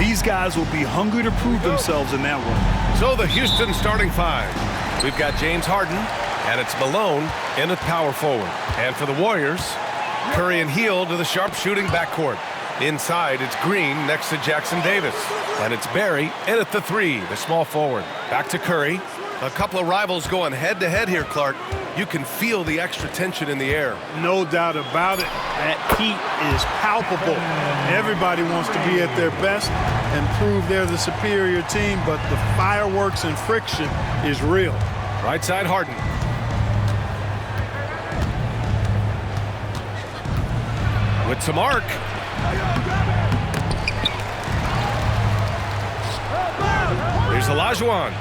These guys will be hungry to prove themselves in that one. So the Houston starting five. We've got James Harden, and it's Malone in at power forward. And for the Warriors, Curry and Hield to the sharpshooting backcourt. Inside, it's Green next to Jackson Davis. And it's Barry in at the three, the small forward. Back to Curry. A couple of rivals going head-to-head here, Clark. You can feel the extra tension in the air. No doubt about it. That heat is palpable. Everybody wants to be at their best and prove they're the superior team, but the fireworks and friction is real. Right side, Harden. With some arc. Here's Olajuwon.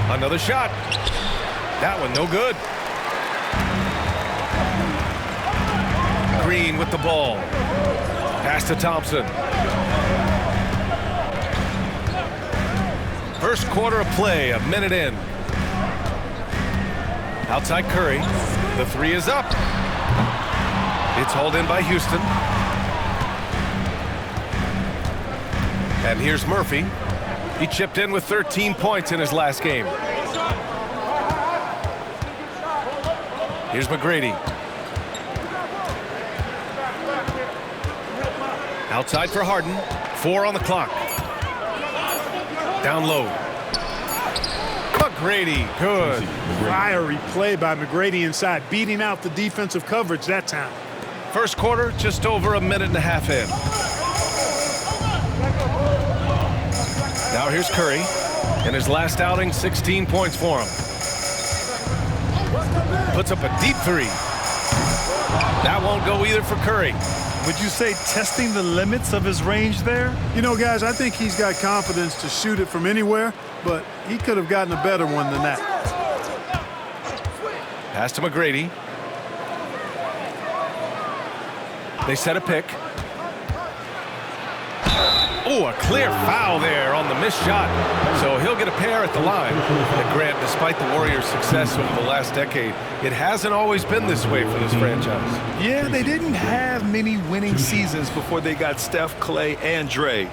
Another shot. That one no good. Green with the ball. Pass to Thompson. First quarter of play, a minute in. Outside Curry. The three is up. It's hauled in by Houston. And here's Murphy. He chipped in with 13 points in his last game. Here's McGrady. Outside for Harden. 4 on the clock. Down low. McGrady, good. Fiery play by McGrady inside, beating out the defensive coverage that time. First quarter, just over a minute and a half in. Now here's Curry. In his last outing, 16 points for him. Puts up a deep three. That won't go either for Curry. Would you say testing the limits of his range there? You know, guys, I think he's got confidence to shoot it from anywhere, but he could have gotten a better one than that. Pass to McGrady. They set a pick. Oh, a clear foul there on the missed shot. So he'll get a pair at the line. And Grant, despite the Warriors' success over the last decade, it hasn't always been this way for this franchise. Yeah, they didn't have many winning seasons before they got Steph, Clay, and Dre.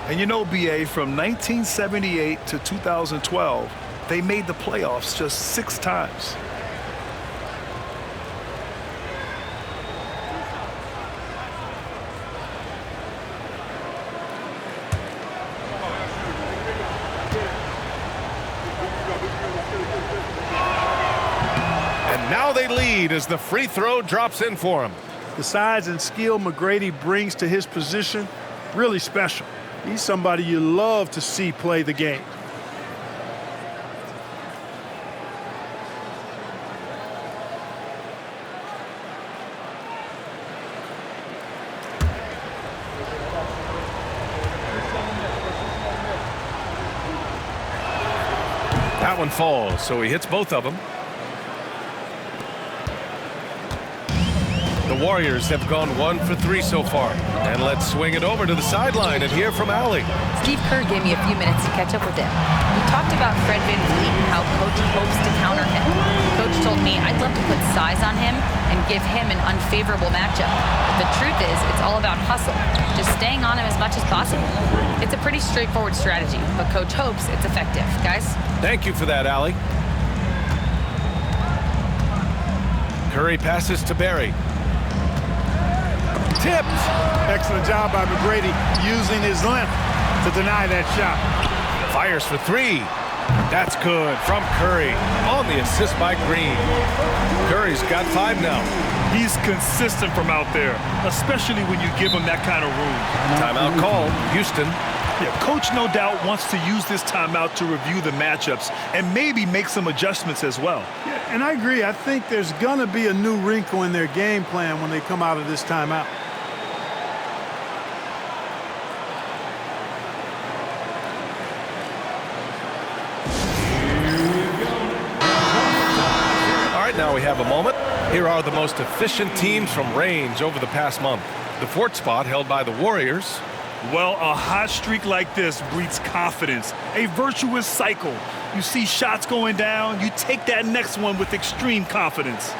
And you know, BA, from 1978 to 2012, they made the playoffs just 6 times. Now they lead as the free throw drops in for him. The size and skill McGrady brings to his position, really special. He's somebody you love to see play the game. That one falls, so he hits both of them. The Warriors have gone 1 for 3 so far. And let's swing it over to the sideline and hear from Allie. Steve Kerr gave me a few minutes to catch up with him. He talked about Fred VanVleet and how Coach hopes to counter him. Coach told me I'd love to put size on him and give him an unfavorable matchup. But the truth is, it's all about hustle, just staying on him as much as possible. It's a pretty straightforward strategy, but Coach hopes it's effective. Guys? Thank you for that, Allie. Curry passes to Barry. Tipped. Excellent job by McGrady using his length to deny that shot. Fires for 3. That's good from Curry on the assist by Green. Curry's got 5 now. He's consistent from out there, especially when you give him that kind of room. Timeout called. Houston. Yeah, Coach no doubt wants to use this timeout to review the matchups and maybe make some adjustments as well. Yeah, and I agree. I think there's going to be a new wrinkle in their game plan when they come out of this timeout. Now we have a moment. Here are the most efficient teams from range over the past month. The 4th spot held by the Warriors. Well, a hot streak like this breeds confidence, a virtuous cycle. You see shots going down, you take that next one with extreme confidence.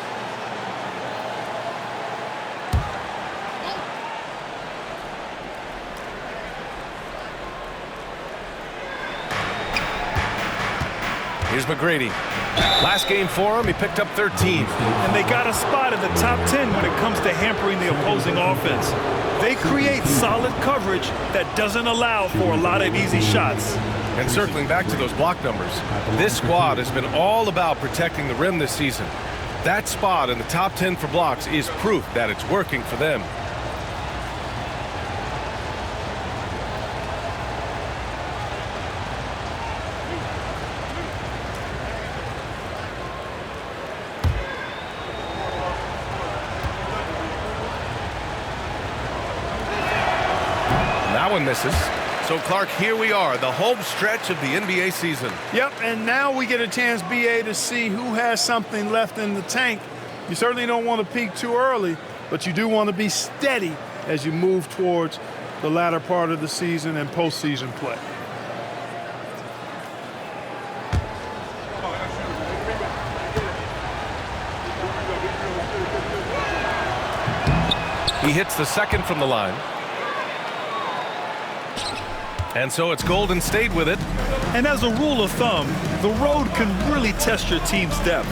Here's McGrady. Last game for him, he picked up 13. And they got a spot in the top 10 when it comes to hampering the opposing offense. They create solid coverage that doesn't allow for a lot of easy shots. And circling back to those block numbers, this squad has been all about protecting the rim this season. That spot in the top 10 for blocks is proof that it's working for them. That one misses. So, Clark, here we are, the home stretch of the NBA season. Yep, and now we get a chance, BA, to see who has something left in the tank. You certainly don't want to peak too early, but you do want to be steady as you move towards the latter part of the season and postseason play. He hits the second from the line. And so it's Golden State with it. And as a rule of thumb, the road can really test your team's depth.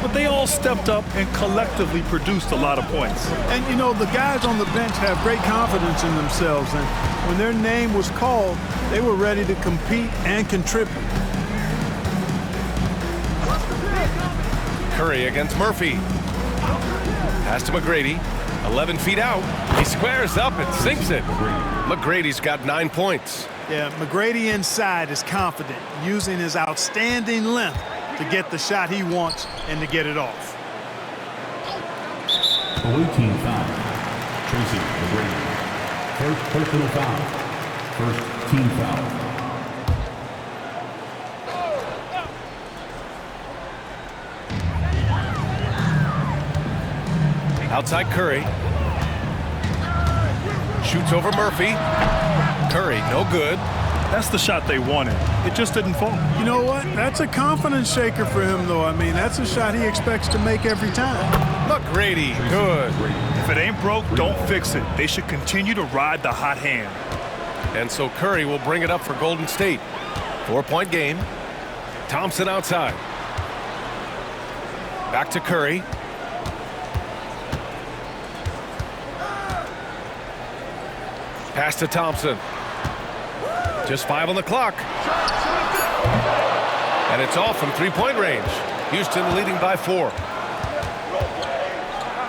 But they all stepped up and collectively produced a lot of points. And, you know, the guys on the bench have great confidence in themselves. And when their name was called, they were ready to compete and contribute. Curry against Murphy. Pass to McGrady. 11 feet out. He squares up and sinks it. McGrady's got 9 points. Yeah, McGrady inside is confident, using his outstanding length to get the shot he wants and to get it off. Away team foul. Tracy McGrady. First personal foul. First team foul. Outside Curry. Shoots over Murphy. Curry, no good. That's the shot they wanted. It just didn't fall. You know what? That's a confidence shaker for him, though. I mean, that's a shot he expects to make every time. McGrady, good. If it ain't broke, don't fix it. They should continue to ride the hot hand. And so Curry will bring it up for Golden State. 4-point game. Thompson outside. Back to Curry. Pass to Thompson. Just 5 on the clock. And it's off from 3-point range. Houston leading by 4.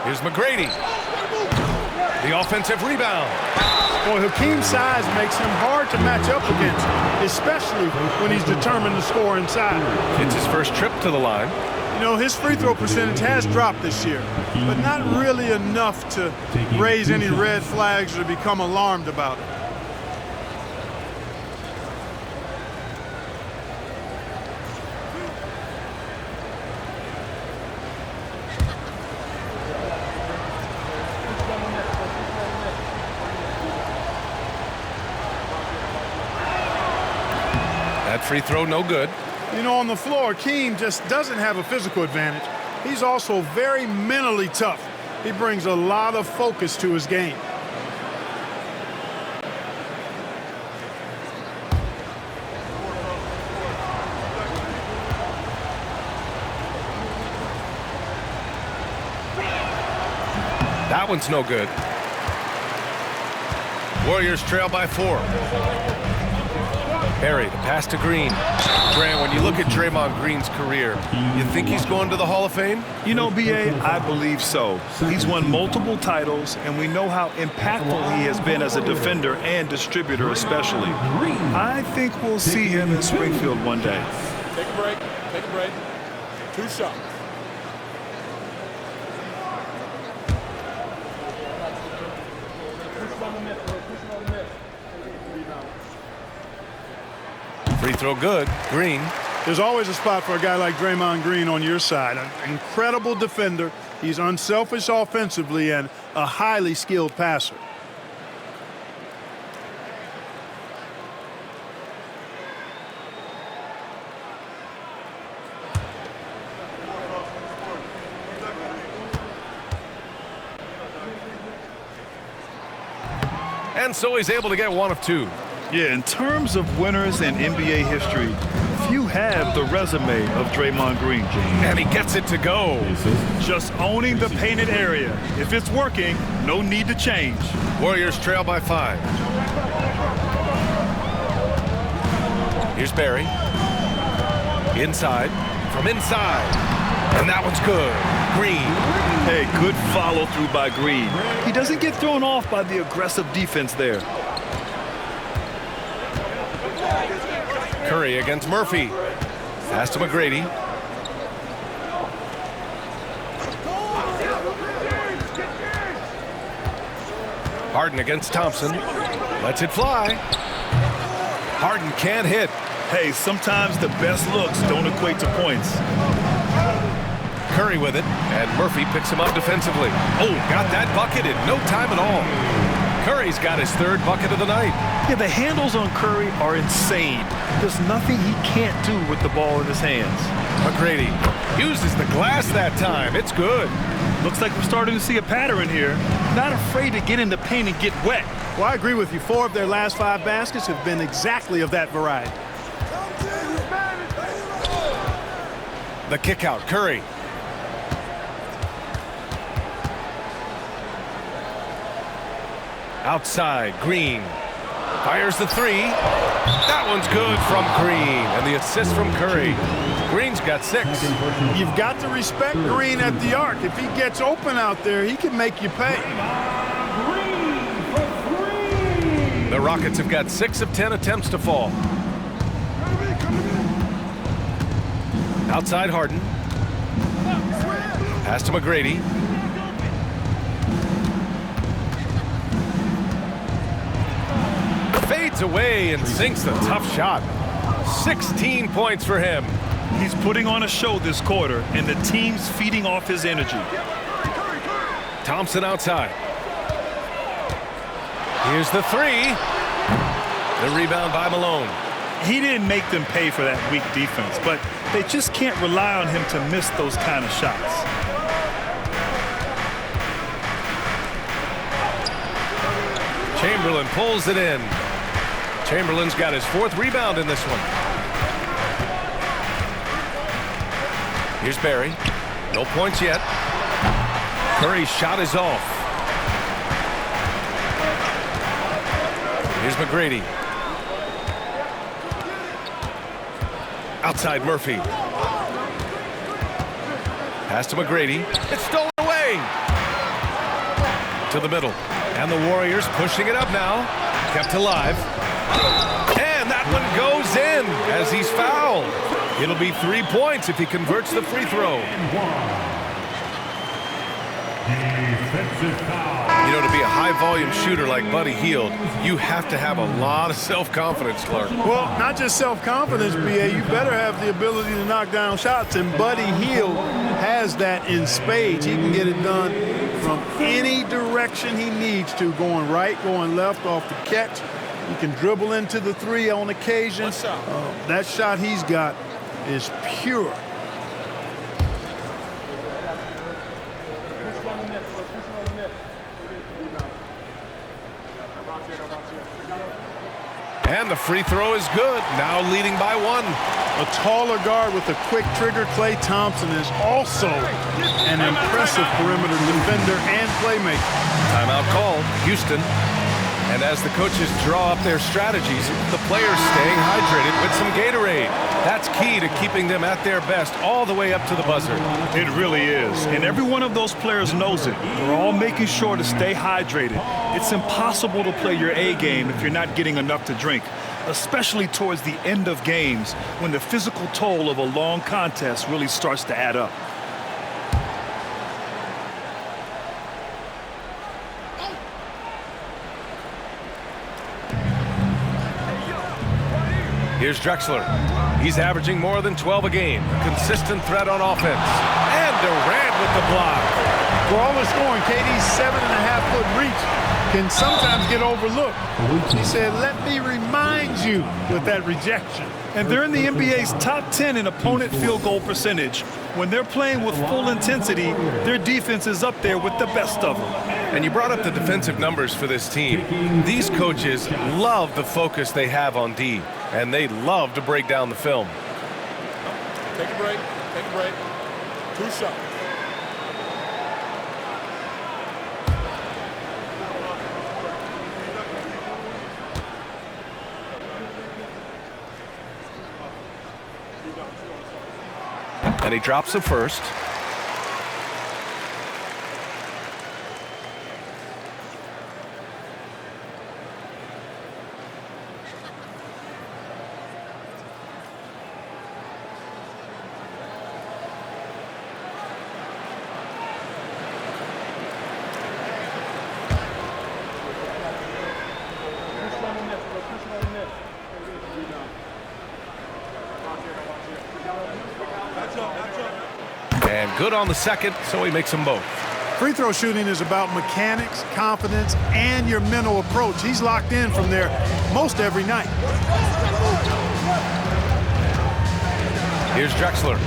Here's McGrady. The offensive rebound. Boy, Hakeem's size makes him hard to match up against, especially when he's determined to score inside. It's his first trip to the line. You know, his free throw percentage has dropped this year, but not really enough to raise any red flags or become alarmed about it. That free throw, no good. You know, on the floor, Keem just doesn't have a physical advantage. He's also very mentally tough. He brings a lot of focus to his game. That one's no good. Warriors trail by 4. Barry, the pass to Green. Grant, when you look at Draymond Green's career, you think he's going to the Hall of Fame? You know, B.A., I believe so. He's won multiple titles, and we know how impactful he has been as a defender and distributor especially. I think we'll see him in Springfield one day. Take a break. Take a break. 2 shots. Free throw good. Green. There's always a spot for a guy like Draymond Green on your side. An incredible defender. He's unselfish offensively and a highly skilled passer. And so he's able to get 1 of 2. Yeah, in terms of winners in NBA history, Few have the resume of Draymond Green. And he gets it to go. Just owning the painted area. If it's working, no need to change. Warriors trail by 5. Here's Barry. Inside. From inside. And that one's good. Green. Hey, good follow through by Green. He doesn't get thrown off by the aggressive defense there. Curry against Murphy. Pass to McGrady. Harden against Thompson. Lets it fly. Harden can't hit. Hey, sometimes the best looks don't equate to points. Curry with it, and Murphy picks him up defensively. Oh, got that bucket in no time at all. Curry's got his 3rd bucket of the night. Yeah, the handles on Curry are insane. There's nothing he can't do with the ball in his hands. McGrady uses the glass that time. It's good. Looks like we're starting to see a pattern here. Not afraid to get in the paint and get wet. Well, I agree with you. 4 of their last 5 baskets have been exactly of that variety. The kick out, Curry. Outside, Green. Fires the 3. That one's good from Green. And the assist from Curry. Green's got 6. You've got to respect Green at the arc. If he gets open out there, he can make you pay. The Rockets have got 6 of 10 attempts to fall. Outside Harden. Pass to McGrady. Fades away and sinks the tough shot. 16 points for him. He's putting on a show this quarter, and the team's feeding off his energy. Thompson outside. Here's the 3. The rebound by Malone. He didn't make them pay for that weak defense, but they just can't rely on him to miss those kind of shots. Chamberlain pulls it in. Chamberlain's got his 4th rebound in this one. Here's Barry. No points yet. Curry's shot is off. Here's McGrady. Outside Murphy. Pass to McGrady. It's stolen away. To the middle. And the Warriors pushing it up now. Kept alive. And that one goes in as he's fouled. It'll be 3 points if he converts the free throw. You know, to be a high-volume shooter like Buddy Hield, you have to have a lot of self-confidence, Clark. Well, not just self-confidence, B.A. You better have the ability to knock down shots, and Buddy Hield has that in spades. He can get it done from any direction he needs to, going right, going left off the catch. He can dribble into the 3 on occasion. That shot he's got is pure. And the free throw is good. Now leading by 1. A taller guard with a quick trigger, Klay Thompson, is also an impressive perimeter defender and playmaker. Timeout called, Houston. And as the coaches draw up their strategies, the players staying hydrated with some Gatorade. That's key to keeping them at their best all the way up to the buzzer. It really is. And every one of those players knows it. They're all making sure to stay hydrated. It's impossible to play your A game if you're not getting enough to drink, especially towards the end of games when the physical toll of a long contest really starts to add up. Here's Drexler. He's averaging more than 12 a game. A consistent threat on offense. And Durant with the block. For all the scoring, KD's 7.5-foot reach can sometimes get overlooked. He said, let me remind you with that rejection. And they're in the NBA's top 10 in opponent field goal percentage. When they're playing with full intensity, their defense is up there with the best of them. And you brought up the defensive numbers for this team. These coaches love the focus they have on D, and they love to break down the film. Take a break. Take a break. 2 shots. And he drops the first. And good on the second, so he makes them both. Free throw shooting is about mechanics, confidence, and your mental approach. He's locked in from there most every night. Here's Drexler.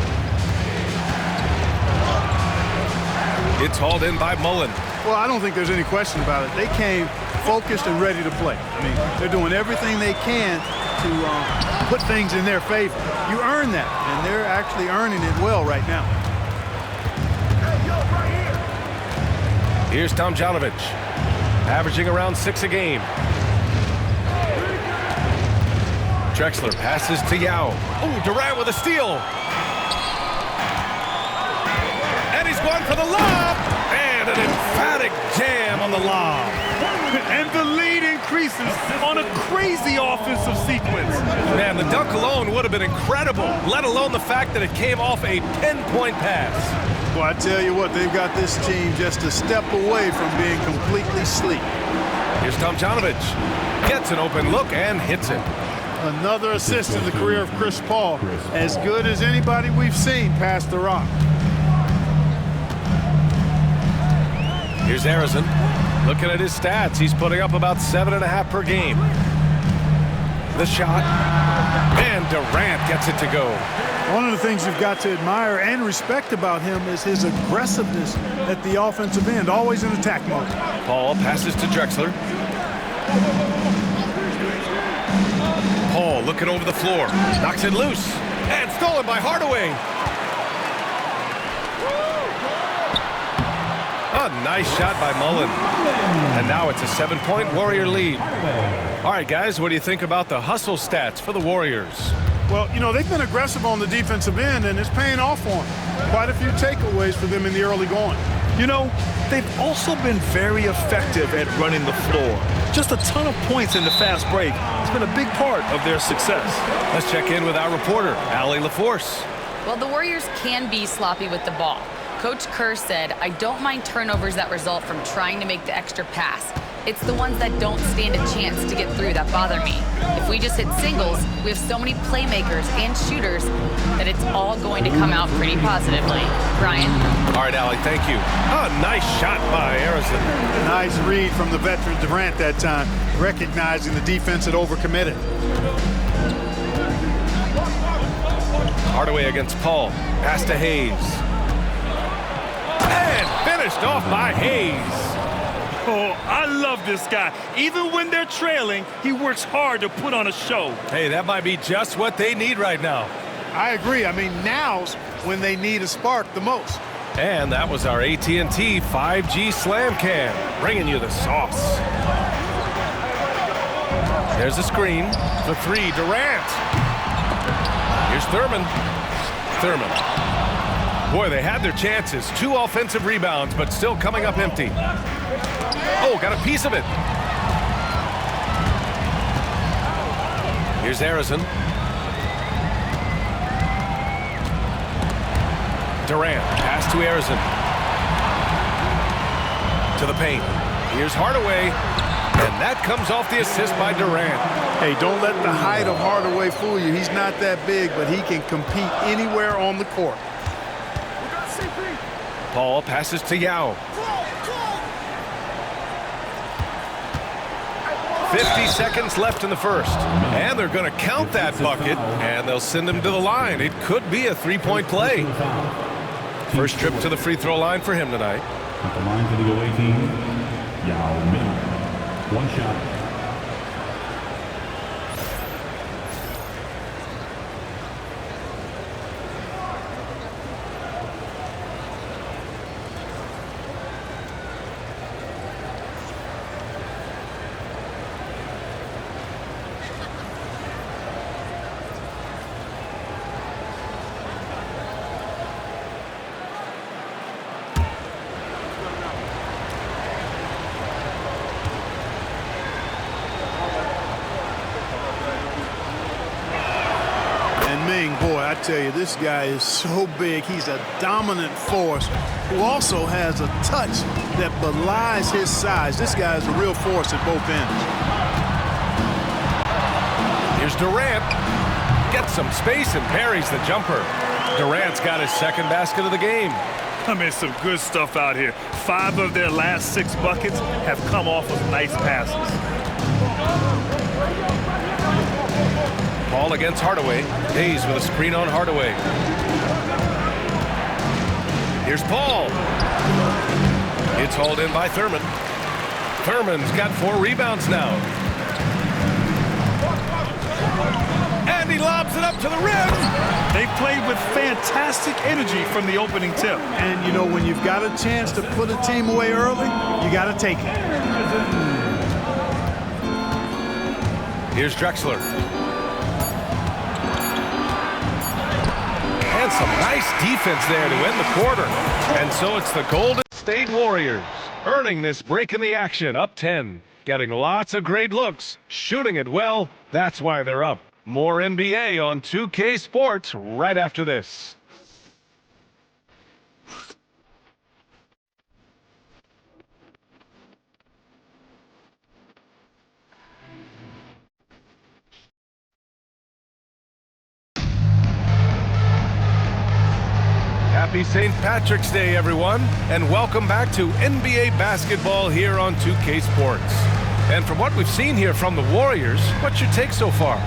It's hauled in by Mullen. Well, I don't think there's any question about it. They came focused and ready to play. I mean, they're doing everything they can to put things in their favor. You earn that, and they're actually earning it well right now. Here's Tomjanovich, averaging around 6 a game. Drexler passes to Yao. Oh, Durant with a steal. And he's going for the lob. And an emphatic jam on the lob. And the lead increases on a crazy offensive sequence. Man, the dunk alone would have been incredible, let alone the fact that it came off a pinpoint pass. Well, I tell you what, they've got this team just a step away from being completely asleep. Here's Tomjanovich. Gets an open look and hits it. Another assist in the career of Chris Paul. As good as anybody we've seen past the rock. Here's Harrison. Looking at his stats, he's putting up about 7.5 per game. The shot. And Durant gets it to go. One of the things you've got to admire and respect about him is his aggressiveness at the offensive end, always in attack mode. Paul passes to Drexler. Paul looking over the floor, knocks it loose, and stolen by Hardaway. A nice shot by Mullen. And now it's a 7-point Warrior lead. All right, guys, what do you think about the hustle stats for the Warriors? Well, you know, they've been aggressive on the defensive end, and it's paying off for them. Quite a few takeaways for them in the early going. You know, they've also been very effective at running the floor. Just a ton of points in the fast break. It's been a big part of their success. Let's check in with our reporter, Allie LaForce. Well, the Warriors can be sloppy with the ball. Coach Kerr said, I don't mind turnovers that result from trying to make the extra pass. It's the ones that don't stand a chance to get through that bother me. If we just hit singles, we have so many playmakers and shooters that it's all going to come out pretty positively. Brian? All right, Allie, thank you. Oh, nice shot by Harrison. Nice read from the veteran Durant that time, recognizing the defense had overcommitted. Hardaway against Paul. Pass to Hayes. And finished off by Hayes. Oh, I love this guy. Even when they're trailing, he works hard to put on a show. Hey, that might be just what they need right now. I agree. I mean, now's when they need a spark the most. And that was our AT&T 5G Slam Cam, bringing you the sauce. There's the screen for 3, Durant. Here's Thurman. Boy, they had their chances. 2 offensive rebounds, but still coming up empty. Oh, got a piece of it. Here's Harrison. Durant, pass to Harrison. To the paint. Here's Hardaway. And that comes off the assist by Durant. Hey, don't let the height of Hardaway fool you. He's not that big, but he can compete anywhere on the court. Paul passes to Yao. 50 seconds left in the first. And they're going to count that bucket, and they'll send him to the line. It could be a 3-point play. First trip to the free throw line for him tonight. At the line for the away team, Yao Ming. 1 shot. Ming, boy, I tell you, this guy is so big. He's a dominant force who also has a touch that belies his size. This guy is a real force at both ends. Here's Durant. Gets some space and parries the jumper. Durant's got his second basket of the game. I mean, some good stuff out here. 5 of their last 6 buckets have come off of nice passes. Ball against Hardaway. Hayes with a screen on Hardaway. Here's Paul. It's hauled in by Thurman. Thurman's got 4 rebounds now. And he lobs it up to the rim. They played with fantastic energy from the opening tip. And, you know, when you've got a chance to put a team away early, you got to take it. Here's Drexler. And some nice defense there to end the quarter. And so it's the Golden State Warriors earning this break in the action, up 10. Getting lots of great looks, shooting it well. That's why they're up. More NBA on 2K Sports right after this. Happy St. Patrick's Day, everyone, and welcome back to NBA basketball here on 2K Sports. And from what we've seen here from the Warriors, what's your take so far?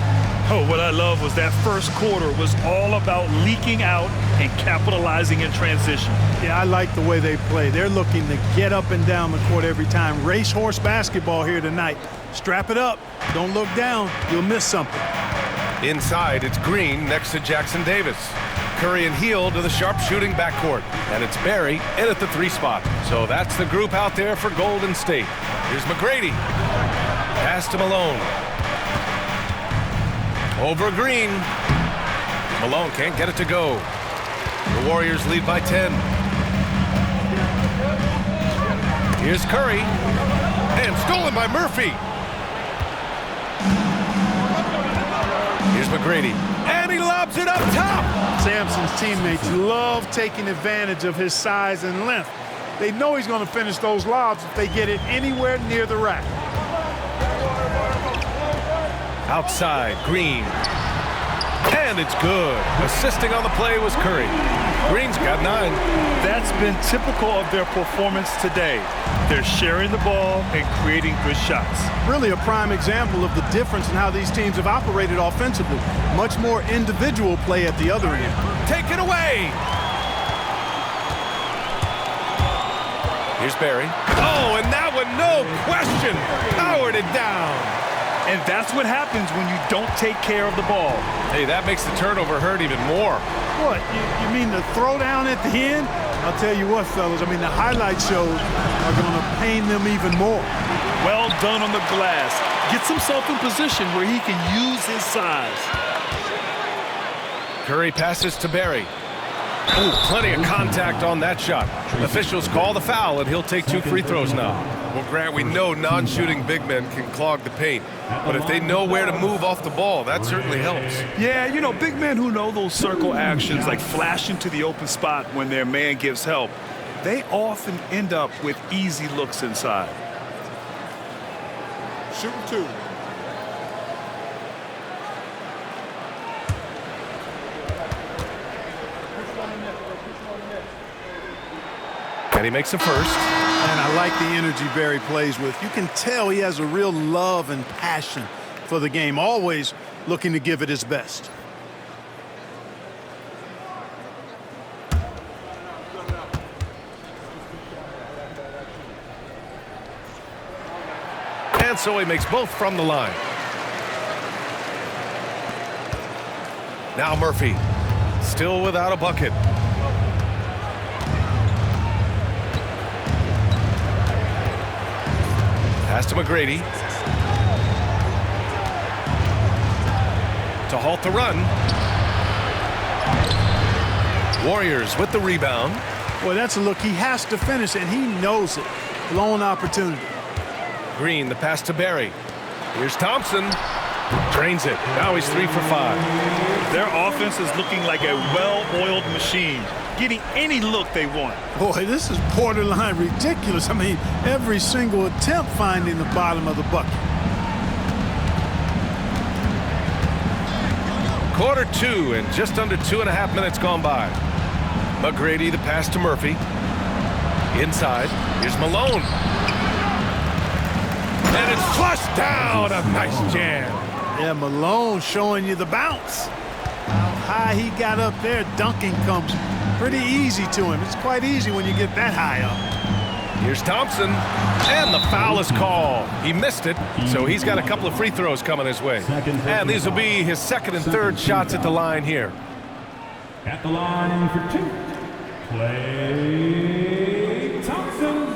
Oh, what I love was that first quarter was all about leaking out and capitalizing in transition. Yeah, I like the way they play. They're looking to get up and down the court every time. Racehorse basketball here tonight. Strap it up. Don't look down. You'll miss something. Inside, it's Green next to Jackson Davis. Curry and Hield to the sharp-shooting backcourt. And it's Barry in at the 3 spot. So that's the group out there for Golden State. Here's McGrady. Pass to Malone. Over Green. Malone can't get it to go. The Warriors lead by 10. Here's Curry. And stolen by Murphy. Here's McGrady. And he lobs it up top. Sampson's teammates love taking advantage of his size and length. They know he's going to finish those lobs if they get it anywhere near the rack. Outside, Green. And it's good. Assisting on the play was Curry. Green's got 9. That's been typical of their performance today. They're sharing the ball and creating good shots. Really a prime example of the difference in how these teams have operated offensively. Much more individual play at the other end. Take it away. Here's Barry. Oh, and that one, no question, powered it down. And that's what happens when you don't take care of the ball. Hey, that makes the turnover hurt even more. What, you mean the throwdown at the end? I'll tell you what, fellas, I mean, the highlight shows are going to pain them even more. Well done on the glass. Gets himself in position where he can use his size. Curry passes to Barry. Ooh, plenty of contact on that shot. Officials call the foul, and he'll take 2 free throws now. Well, Grant, we know non-shooting big men can clog the paint, but if they know where to move off the ball, that certainly helps. Yeah, you know, big men who know those circle actions, like flashing to the open spot when their man gives help, they often end up with easy looks inside. Shooting 2. And he makes a first. And I like the energy Barry plays with. You can tell he has a real love and passion for the game, always looking to give it his best. And so he makes both from the line. Now Murphy, still without a bucket. Pass to McGrady. To halt the run. Warriors with the rebound. Boy, that's a look he has to finish, and he knows it. Blown opportunity. Green, the pass to Barry. Here's Thompson. Drains it. Now he's 3 for 5. Their offense is looking like a well-oiled machine, getting any look they want. Boy, this is borderline ridiculous. I mean, every single attempt finding the bottom of the bucket. Quarter 2 and just under 2.5 minutes gone by. McGrady, the pass to Murphy. Inside, here's Malone. And it's flushed down. A nice jam. Yeah, Malone showing you the bounce. How high he got up there, dunking comes pretty easy to him. It's quite easy when you get that high up. Here's Thompson, and the foul is called. He missed it, so he's got a couple of free throws coming his way. And these will be his second and third shots at the line here. At the line for 2, Klay Thompson.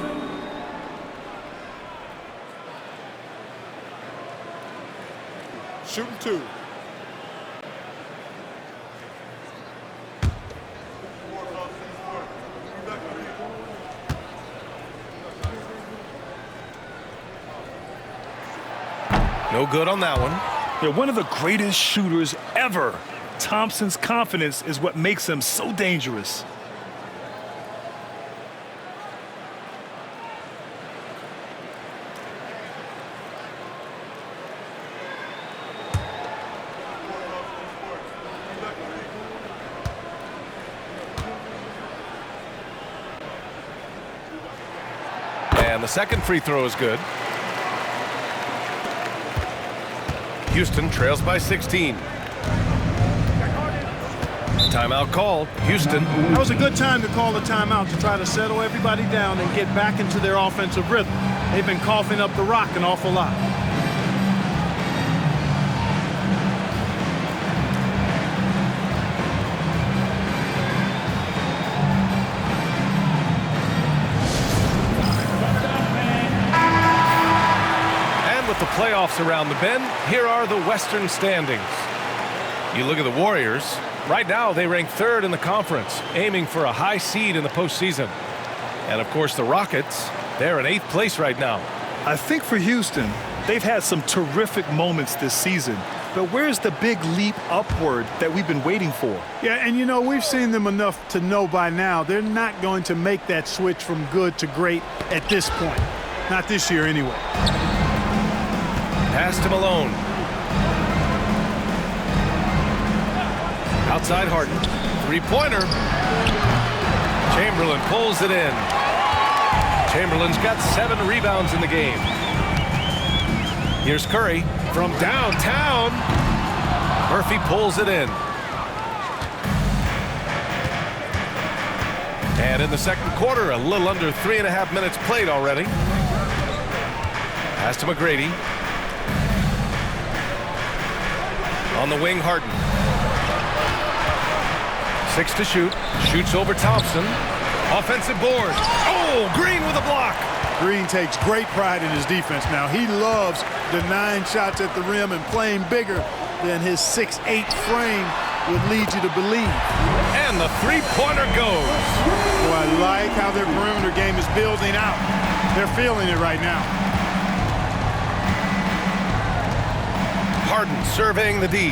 Shooting 2. No good on that one. They're one of the greatest shooters ever. Thompson's confidence is what makes him so dangerous. And the second free throw is good. Houston trails by 16. Timeout called. Houston. That was a good time to call the timeout to try to settle everybody down and get back into their offensive rhythm. They've been coughing up the rock an awful lot. The playoffs around the bend, here are the Western standings. You look at the Warriors. Right now, they rank 3rd in the conference, aiming for a high seed in the postseason. And, of course, the Rockets, they're in 8th place right now. I think for Houston, they've had some terrific moments this season. But where's the big leap upward that we've been waiting for? Yeah, and, you know, we've seen them enough to know by now they're not going to make that switch from good to great at this point. Not this year, anyway. Pass to Malone. Outside Harden. 3-pointer. Chamberlain pulls it in. Chamberlain's got 7 rebounds in the game. Here's Curry from downtown. Murphy pulls it in. And in the second quarter, a little under 3.5 minutes played already. Pass to McGrady. On the wing, Harden. 6 to shoot. Shoots over Thompson. Offensive board. Oh, Green with a block. Green takes great pride in his defense now. He loves denying shots at the rim and playing bigger than his 6'8" frame would lead you to believe. And the 3-pointer goes. Boy, I like how their perimeter game is building out. They're feeling it right now. Harden surveying the D.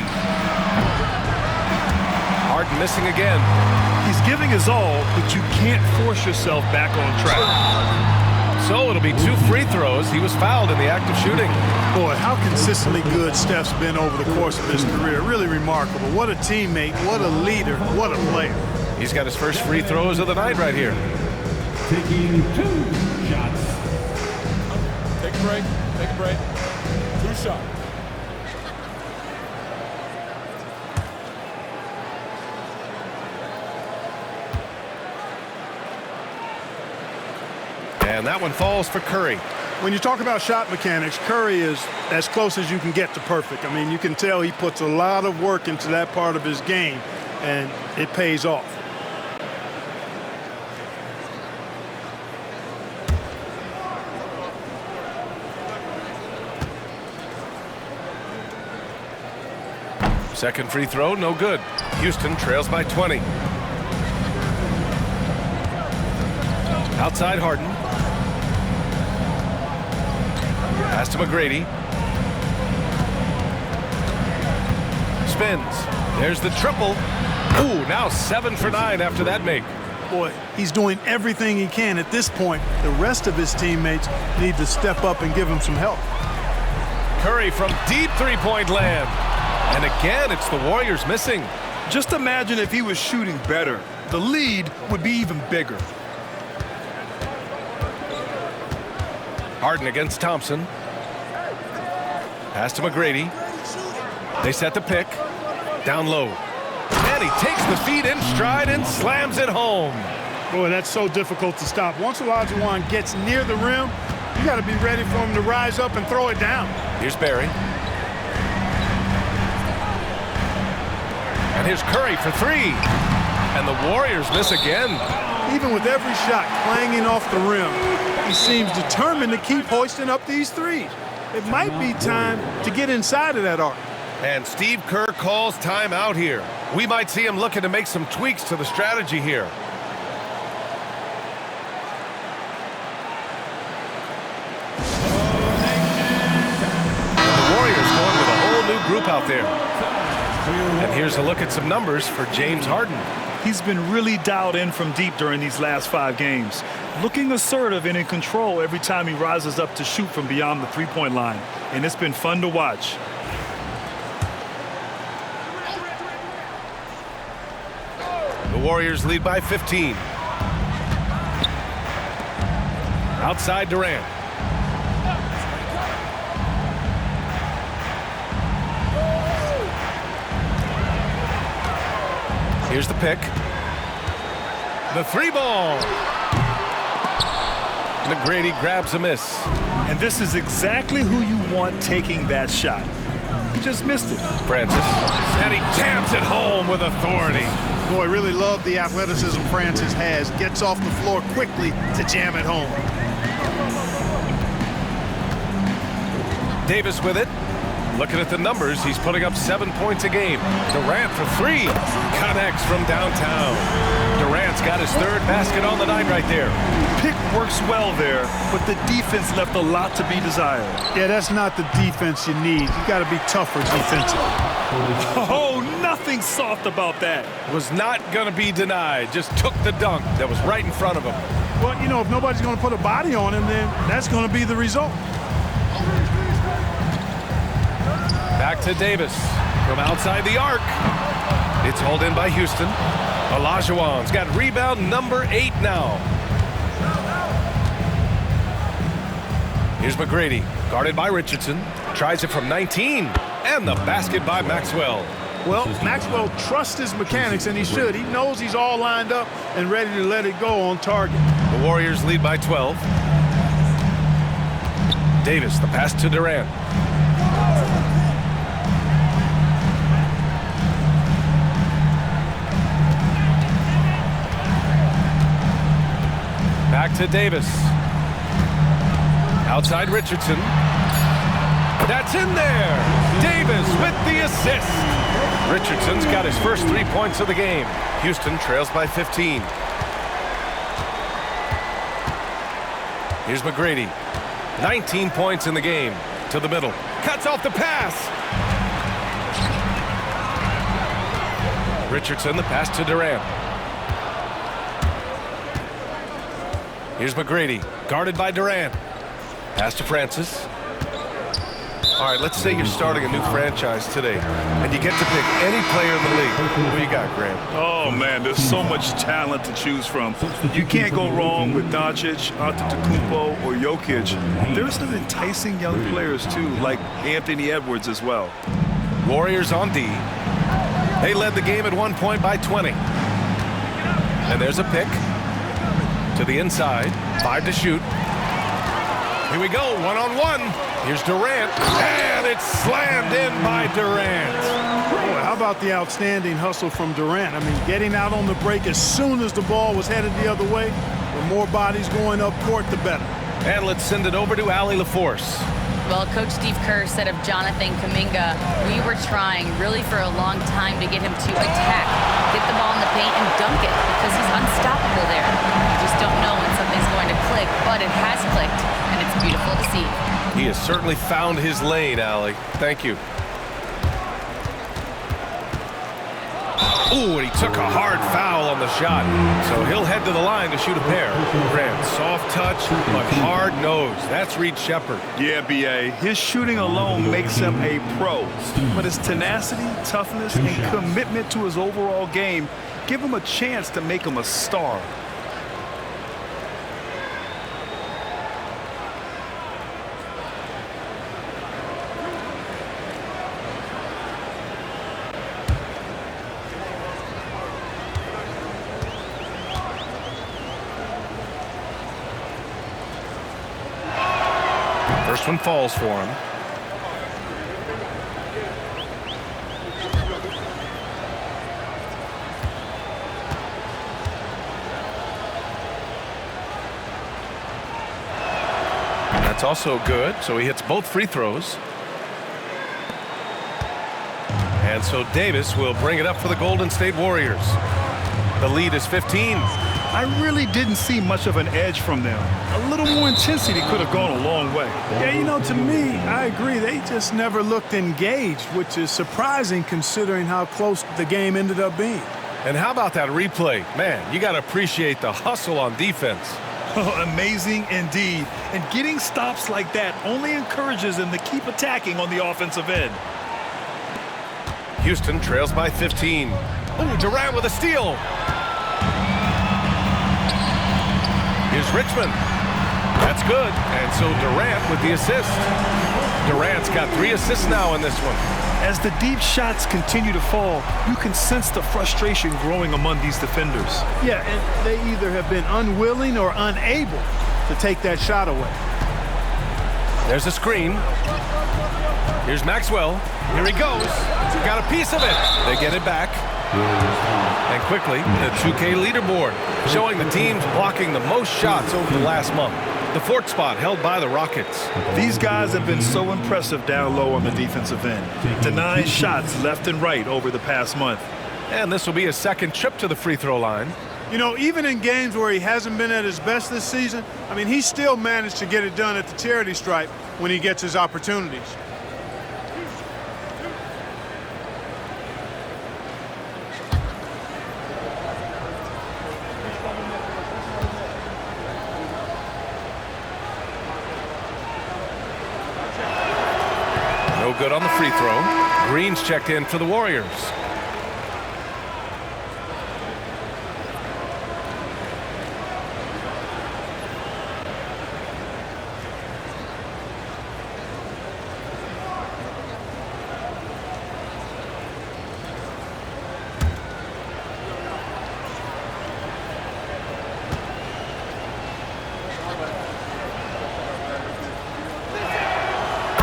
Harden missing again. He's giving his all, but you can't force yourself back on track. So it'll be 2 free throws. He was fouled in the act of shooting. Boy, how consistently good Steph's been over the course of his career. Really remarkable. What a teammate, what a leader, what a player. He's got his first free throws of the night right here. Taking 2 shots. Take a break. Take a break. 2 shots. And that one falls for Curry. When you talk about shot mechanics, Curry is as close as you can get to perfect. I mean, you can tell he puts a lot of work into that part of his game, and it pays off. Second free throw, no good. Houston trails by 20. Outside Harden. Pass to McGrady. spins. There's the triple. Ooh, now 7 for 9 after that make. Boy, he's doing everything he can at this point. The rest of his teammates need to step up and give him some help. Curry from deep three-point land. And again, it's the Warriors missing. Just imagine if he was shooting better. The lead would be even bigger. Harden against Thompson. Pass to McGrady. They set the pick. Down low. And he takes the feed in stride and slams it home. Boy, that's so difficult to stop. Once Olajuwon gets near the rim, you got to be ready for him to rise up and throw it down. Here's Barry. And here's Curry for 3. And the Warriors miss again. Even with every shot clanging off the rim, he seems determined to keep hoisting up these threes. It might be time to get inside of that arc. And Steve Kerr calls timeout here. We might see him looking to make some tweaks to the strategy here. The Warriors going with a whole new group out there. And here's a look at some numbers for James Harden. He's been really dialed in from deep during these last 5 games. Looking assertive and in control every time he rises up to shoot from beyond the three-point line. And it's been fun to watch. The Warriors lead by 15. Outside Durant. Here's the pick. The 3-ball. McGrady grabs a miss. And this is exactly who you want taking that shot. He just missed it. Francis. And he jams it home with authority. Boy, really love the athleticism Francis has. Gets off the floor quickly to jam it home. Davis with it. Looking at the numbers, he's putting up 7 points a game. Durant for 3. Connects from downtown. Durant's got his 3rd basket on the night right there. Pick works well there, but the defense left a lot to be desired. Yeah, that's not the defense you need. You got to be tougher defensively. Oh, nothing soft about that. Was not going to be denied. Just took the dunk that was right in front of him. Well, you know, if nobody's going to put a body on him, then that's going to be the result. Back to Davis from outside the arc. It's hauled in by Houston. Olajuwon's got rebound number 8 now. Here's McGrady, guarded by Richardson. Tries it from 19. And the basket by Maxwell. Well, Maxwell trusts his mechanics, and he should. He knows he's all lined up and ready to let it go on target. The Warriors lead by 12. Davis, the pass to Durant. Back to Davis. Outside Richardson. That's in there. Davis with the assist. Richardson's got his first 3 points of the game. Houston trails by 15. Here's McGrady. 19 points in the game. To the middle. Cuts off the pass. Richardson, the pass to Durant. Here's McGrady, guarded by Durant. Pass to Francis. All right, let's say you're starting a new franchise today, and you get to pick any player in the league. What do you got, Graham? Oh, man, there's so much talent to choose from. You can't go wrong with Doncic, Antetokounmpo, or Jokic. There's some enticing young players, too, like Anthony Edwards as well. Warriors on D. They led the game at 1 point by 20. And there's a pick. To the inside, 5 to shoot. Here we go, one-on-one. Here's Durant, and it's slammed in by Durant. Boy, how about the outstanding hustle from Durant? I mean, getting out on the break as soon as the ball was headed the other way. The more bodies going up court, the better. And let's send it over to Allie LaForce. Well, Coach Steve Kerr said of Jonathan Kuminga, we were trying really for a long time to get him to attack, get the ball in the paint and dunk it because he's unstoppable there. You just don't know when something's going to click, but it has clicked, and it's beautiful to see. He has certainly found his lane, Allie. Thank you. Ooh, and he took a hard foul on the shot. So he'll head to the line to shoot a pair. Grant, soft touch, but hard nose. That's Reed Shepherd. Yeah, B.A. His shooting alone makes him a pro. But his tenacity, toughness, and commitment to his overall game give him a chance to make him a star. First one falls for him. That's also good, so he hits both free throws. And so Davis will bring it up for the Golden State Warriors. The lead is 15. I really didn't see much of an edge from them. A little more intensity could have gone a long way. Yeah, you know, to me, I agree. They just never looked engaged, which is surprising considering how close the game ended up being. And how about that replay? Man, you got to appreciate the hustle on defense. Amazing indeed. And getting stops like that only encourages them to keep attacking on the offensive end. Houston trails by 15. Oh, Durant with a steal. Here's Richmond. That's good. And so Durant with the assist. Durant's got 3 assists now in this one. As the deep shots continue to fall, you can sense the frustration growing among these defenders. Yeah, and they either have been unwilling or unable to take that shot away. There's a screen. Here's Maxwell. Here he goes. Got a piece of it. They get it back. And quickly, the 2K leaderboard showing the teams blocking the most shots over the last month. The 4th spot held by the Rockets. These guys have been so impressive down low on the defensive end, denying shots left and right over the past month. And this will be his 2nd trip to the free throw line. You know, even in games where he hasn't been at his best this season, I mean, he still managed to get it done at the charity stripe when he gets his opportunities. No good on the free throw. Green's checked in for the Warriors.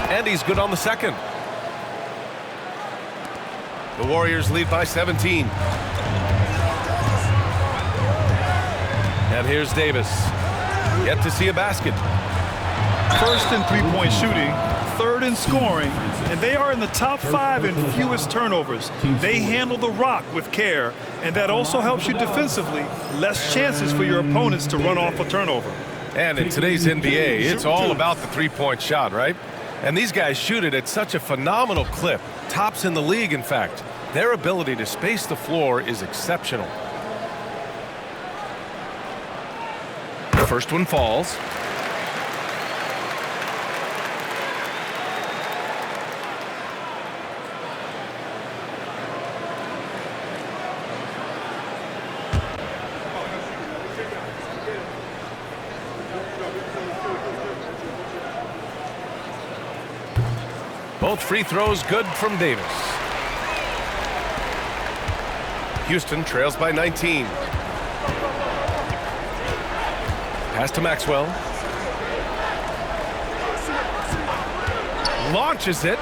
And he's good on the 2nd. The Warriors lead by 17. And here's Davis. Yet to see a basket. First in three-point shooting, 3rd in scoring, and they are in the top 5 in fewest turnovers. They handle the rock with care, and that also helps you defensively. Less chances for your opponents to run off a turnover. And in today's NBA, it's all about the three-point shot, right? And these guys shoot it at such a phenomenal clip. Tops in the league, in fact. Their ability to space the floor is exceptional. The first one falls. Both free throws good from Davis. Houston trails by 19. Pass to Maxwell. Launches it.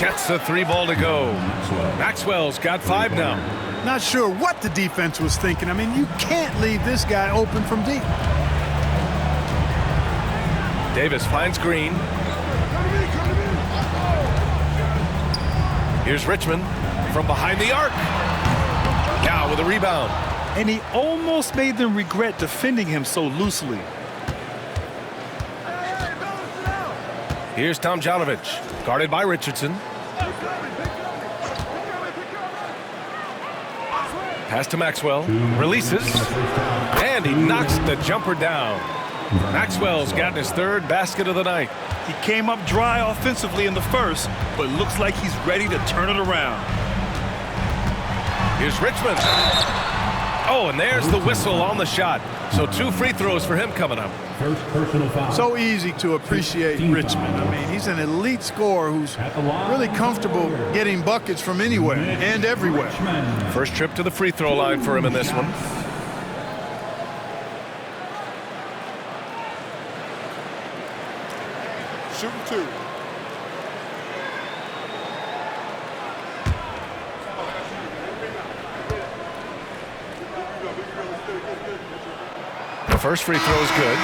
Gets the 3 ball to go. Maxwell's got 5 now. Not sure what the defense was thinking. I mean, you can't leave this guy open from deep. Davis finds Green. Here's Richmond from behind the arc. Now with a rebound. And he almost made them regret defending him so loosely. Here's Tomjanovich, guarded by Richardson. Pass to Maxwell. Releases. And he knocks the jumper down. Maxwell's gotten his third basket of the night. He came up dry offensively in the first, but looks like he's ready to turn it around. Here's Richmond. Oh, and there's the whistle on the shot. So 2 free throws for him coming up. First personal foul. So easy to appreciate Richmond. I mean, he's an elite scorer who's really comfortable getting buckets from anywhere and everywhere. First trip to the free throw line for him in this one. Shooting 2. The first free throw is good.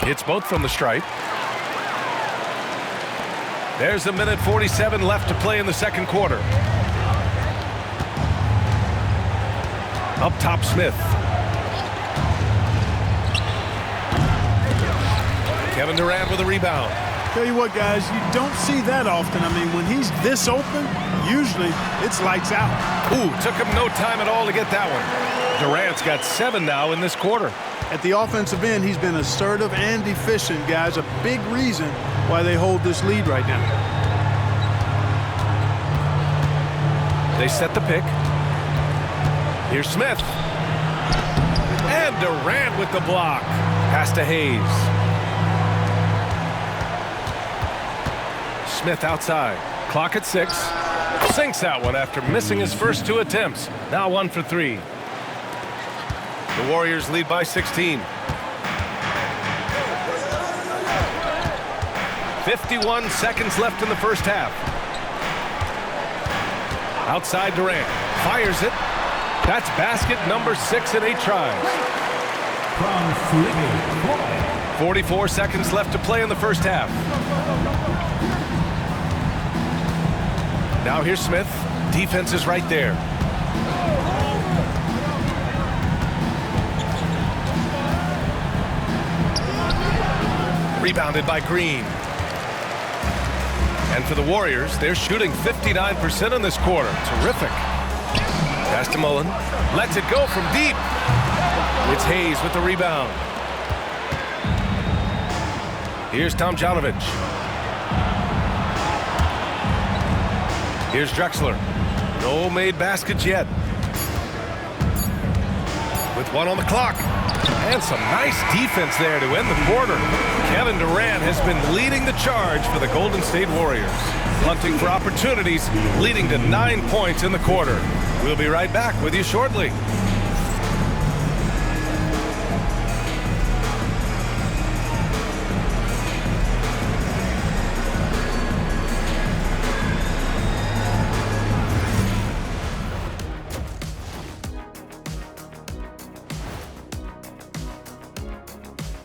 Hits both from the stripe. There's 1:47 left to play in the second quarter. Up top, Smith. Kevin Durant with a rebound. Tell you what, guys, you don't see that often. I mean, when he's this open, usually it's lights out. Ooh, took him no time at all to get that one. Durant's got 7 now in this quarter. At the offensive end, he's been assertive and efficient, guys. A big reason why they hold this lead right now. They set the pick. Here's Smith. And Durant with the block. Pass to Hayes. Smith outside. Clock at 6. Sinks that one after missing his first 2 attempts. Now 1 for 3. The Warriors lead by 16. 51 seconds left in the first half. Outside Durant. Fires it. That's basket number 6 in 8 tries. 44 seconds left to play in the first half. Now here's Smith. Defense is right there. Rebounded by Green. And for the Warriors, they're shooting 59% in this quarter. Terrific. Pass to Mullen. Lets it go from deep. It's Hayes with the rebound. Here's Tomjanovich. Here's Drexler. No made baskets yet. With 1 on the clock. And some nice defense there to end the quarter. Kevin Durant has been leading the charge for the Golden State Warriors. Hunting for opportunities, leading to 9 points in the quarter. We'll be right back with you shortly.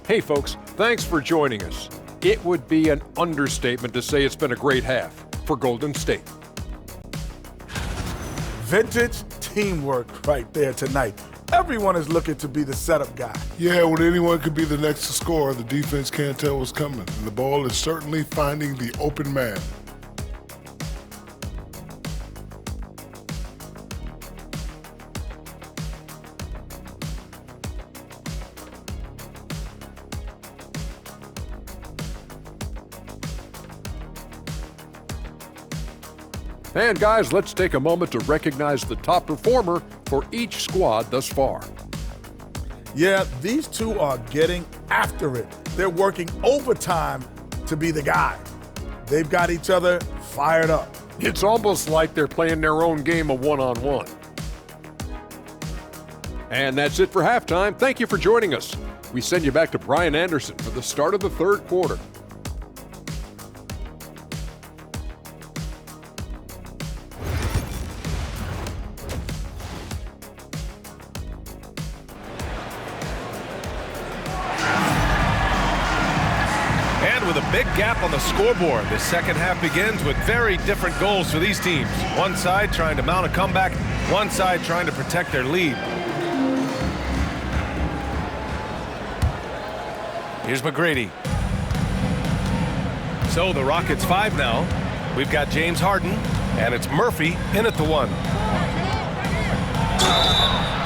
Hey folks, thanks for joining us. It would be an understatement to say it's been a great half for Golden State. Vintage teamwork right there tonight. Everyone is looking to be the setup guy. Yeah, when anyone could be the next to score, the defense can't tell what's coming. And the ball is certainly finding the open man. And guys, let's take a moment to recognize the top performer for each squad thus far. Yeah, these two are getting after it. They're working overtime to be the guy. They've got each other fired up. It's almost like they're playing their own game of one-on-one. And that's it for halftime. Thank you for joining us. We send you back to Brian Anderson for the start of the third quarter. big gap on the scoreboard. The second half begins with very different goals for these teams. One side trying to mount a comeback, one side trying to protect their lead. Here's McGrady. So the Rockets 5 now. We've got James Harden, and it's Murphy in at the 1.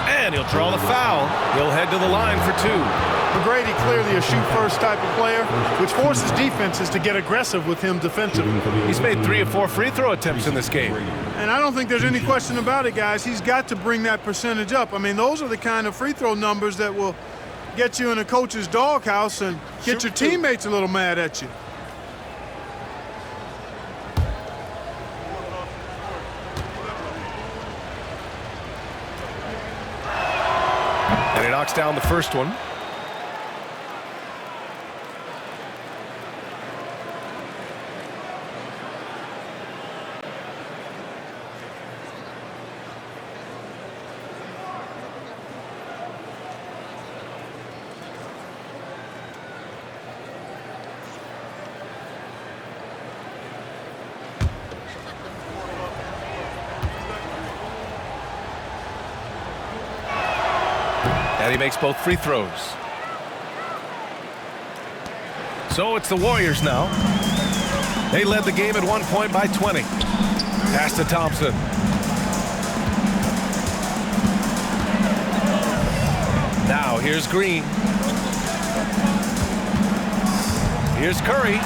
And he'll draw the foul. He'll head to the line for 2. McGrady clearly a shoot-first type of player, which forces defenses to get aggressive with him defensively. He's made 3 of 4 free throw attempts in this game. And I don't think there's any question about it, guys. He's got to bring that percentage up. I mean, those are the kind of free throw numbers that will get you in a coach's doghouse and get your teammates a little mad at you. And he knocks down the first one. And he makes both free throws. So it's the Warriors now. They led the game at one point by 20. Pass to Thompson. Now here's Green. Here's Curry.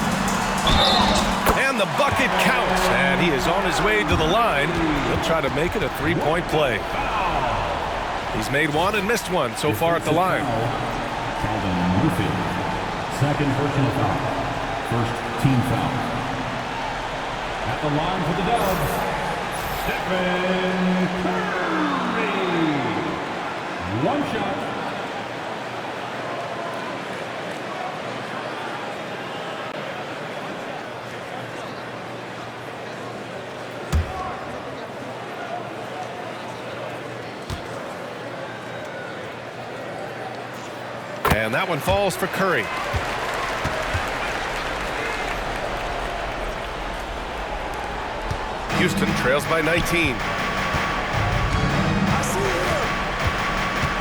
And the bucket counts. And he is on his way to the line. He'll try to make it a three-point play. He's made one and missed one so far at the line. Second personal foul. First team foul. At the line for the Dubs, Stephen Curry. One shot. And that one falls for Curry. Houston trails by 19.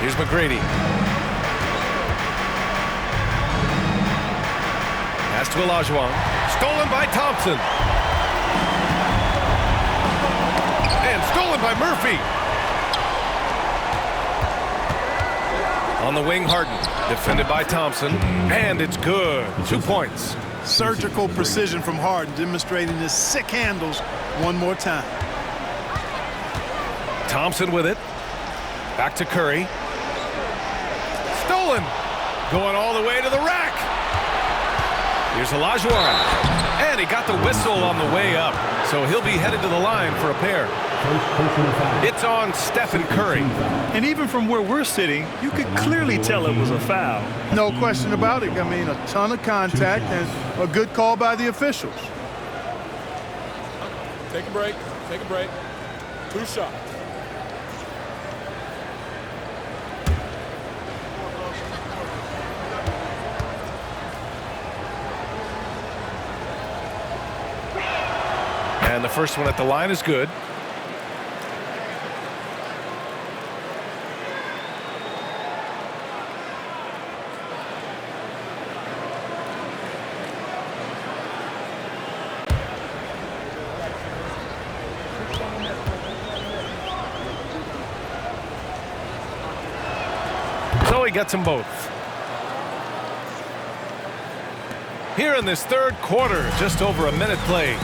Here's McGrady. Pass to Olajuwon. Stolen by Thompson. And stolen by Murphy. On the wing, Harden. Defended by Thompson. And it's good. 2 points. Surgical precision from Harden, demonstrating his sick handles one more time. Thompson with it. Back to Curry. Stolen. Going all the way to the rack. Here's Olajuwon. And he got the whistle on the way up. So he'll be headed to the line for a pair. It's on Stephen Curry. And even from where we're sitting, you could clearly tell it was a foul. No question about it. I mean, a ton of contact and a good call by the officials. Take a break. Take a break. 2 shots. And the first one at the line is good. So he gets them both. Here in this third quarter, just over a minute played.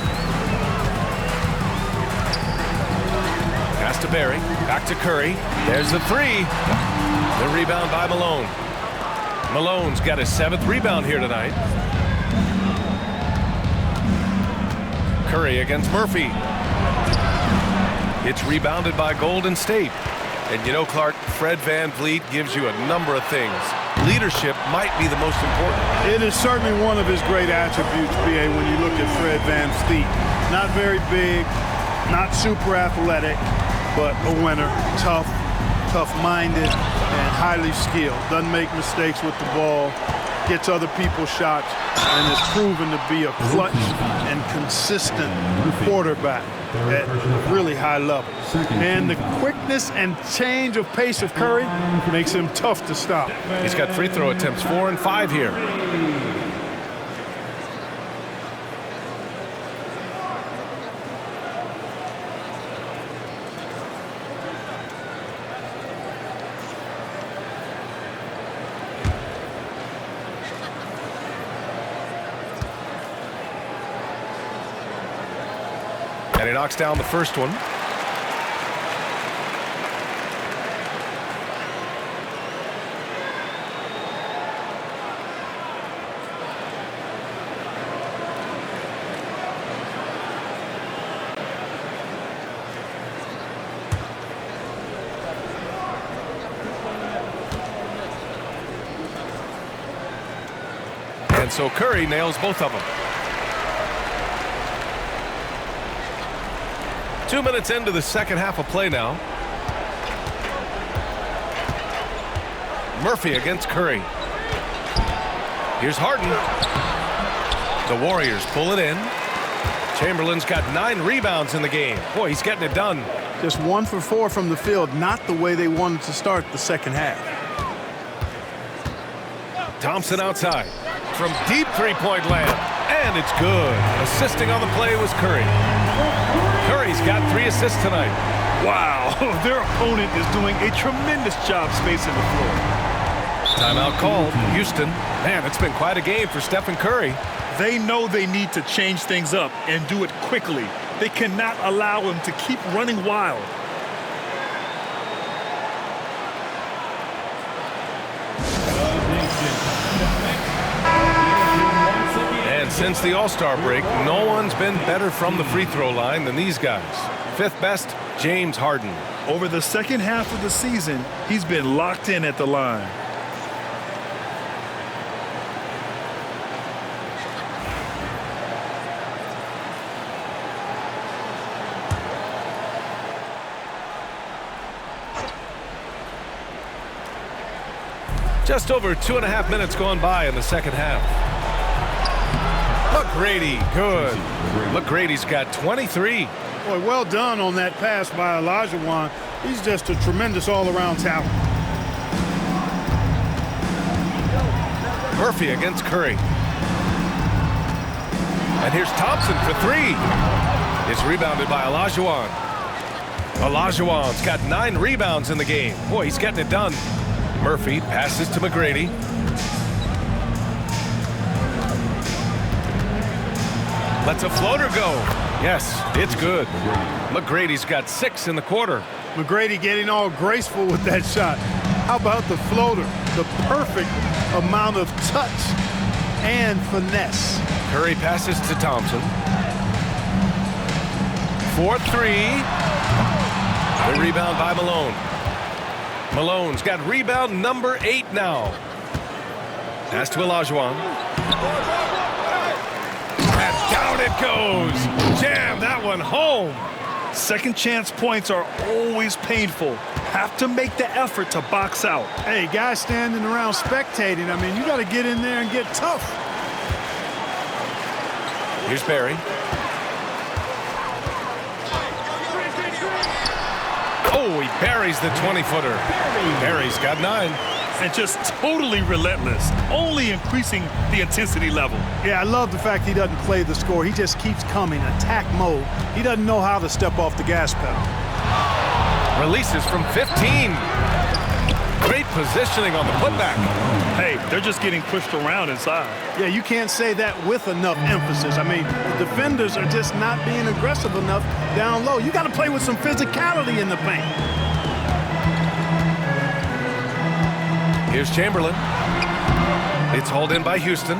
Pass to Barry, back to Curry. There's the 3. The rebound by Malone. Malone's got his 7th rebound here tonight. Curry against Murphy. It's rebounded by Golden State. And you know, Clark, Fred VanVleet gives you a number of things. Leadership might be the most important. It is certainly one of his great attributes, B.A., when you look at Fred VanVleet. Not very big, not super athletic, but a winner, tough-minded, and highly skilled. Doesn't make mistakes with the ball. gets other people's shots, and has proven to be a clutch and consistent quarterback at a really high level. And the quickness and change of pace of Curry makes him tough to stop. He's got free throw attempts 4 and 5 here. And he knocks down the first one. And so Curry nails both of them. 2 minutes into the second half of play now. Murphy against Curry. Here's Harden. The Warriors pull it in. Chamberlain's got 9 rebounds in the game. Boy, he's getting it done. Just 1 for 4 from the field, not the way they wanted to start the second half. Thompson outside. From deep three-point land. And it's good. Assisting on the play was Curry. Curry's got 3 assists tonight. Wow, their opponent is doing a tremendous job spacing the floor. Timeout called. Houston. Man, it's been quite a game for Stephen Curry. They know they need to change things up and do it quickly. They cannot allow him to keep running wild. And since the All-Star break, no one's been better from the free throw line than these guys. 5th best, James Harden. Over the second half of the season, he's been locked in at the line. Just over 2.5 minutes gone by in the second half. McGrady, good. McGrady's got 23. Boy, well done on that pass by Olajuwon. He's just a tremendous all-around talent. Murphy against Curry. And here's Thompson for 3. It's rebounded by Olajuwon. Olajuwon's got 9 rebounds in the game. Boy, he's getting it done. Murphy passes to McGrady. Lets a floater go. Yes, it's good. McGrady's got 6 in the quarter. McGrady getting all graceful with that shot. How about the floater? The perfect amount of touch and finesse. Curry passes to Thompson. 4-3. The rebound by Malone. Malone's got rebound number 8 now. Pass to Olajuwon. And down it goes. Jam that one home. Second chance points are always painful. Have to make the effort to box out. Hey, guys standing around spectating, I mean, you got to get in there and get tough. Here's Barry. Oh, he buries the 20-footer. Barry's got 9. And just totally relentless, only increasing the intensity level. Yeah, I love the fact he doesn't play the score. He just keeps coming, attack mode. He doesn't know how to step off the gas pedal. Releases from 15. Great positioning on the putback. Hey, they're just getting pushed around inside. Yeah, you can't say that with enough emphasis. I mean, the defenders are just not being aggressive enough down low. You got to play with some physicality in the paint. Here's Chamberlain. It's hauled in by Houston.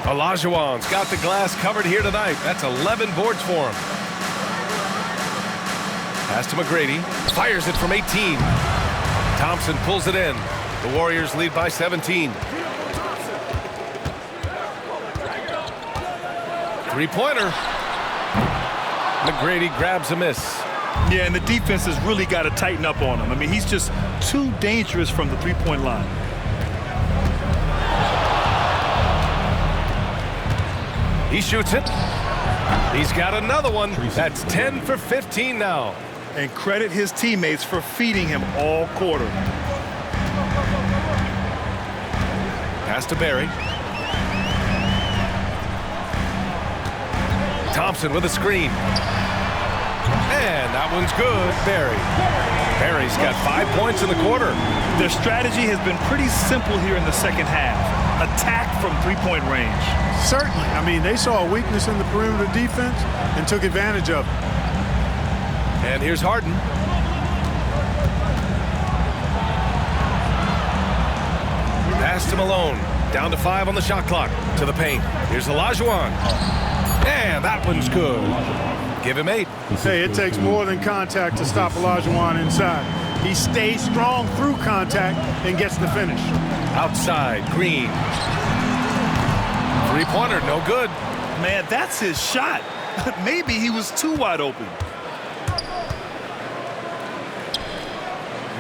Olajuwon's got the glass covered here tonight. That's 11 boards for him. Pass to McGrady. Fires it from 18. Thompson pulls it in. The Warriors lead by 17. Three-pointer. McGrady grabs a miss. Yeah, and the defense has really got to tighten up on him. I mean, he's just too dangerous from the three-point line. He shoots it. He's got another one. That's 10 for 15 now. And credit his teammates for feeding him all quarter. Pass to Barry. Thompson with a screen. And that one's good. Barry's got 5 points in the quarter. Their strategy has been pretty simple here in the second half. Attack from three-point range. Certainly. I mean, they saw a weakness in the perimeter defense and took advantage of it. And here's Harden. Pass to Malone. Down to 5 on the shot clock. To the paint. Here's Olajuwon. And that one's good. Give him 8. Hey, it takes more than contact to stop Olajuwon inside. He stays strong through contact and gets the finish. Outside, Green. Three-pointer, no good. Man, that's his shot. Maybe he was too wide open.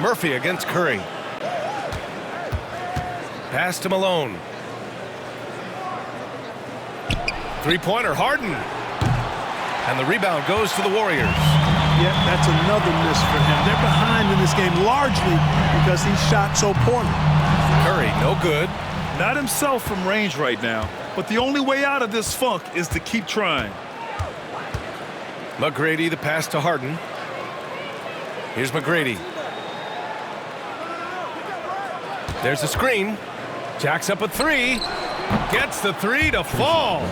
Murphy against Curry. Pass to Malone. Three-pointer, Harden. And the rebound goes to the Warriors. Yeah, that's another miss for him. They're behind in this game largely because he shot so poorly. Curry, no good. Not himself from range right now, but the only way out of this funk is to keep trying. McGrady, the pass to Harden. Here's McGrady. There's a screen. Jacks up a 3. Gets the 3 to fall.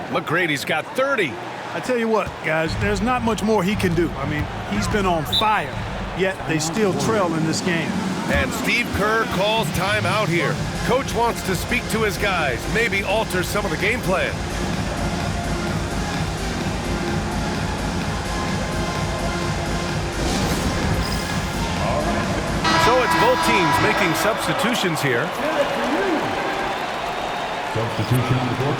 McGrady's got 30. I tell you what, guys, there's not much more he can do. I mean, he's been on fire, yet they still trail in this game. And Steve Kerr calls timeout here. Coach wants to speak to his guys, maybe alter some of the game plan. So it's both teams making substitutions here. Substitution on the court.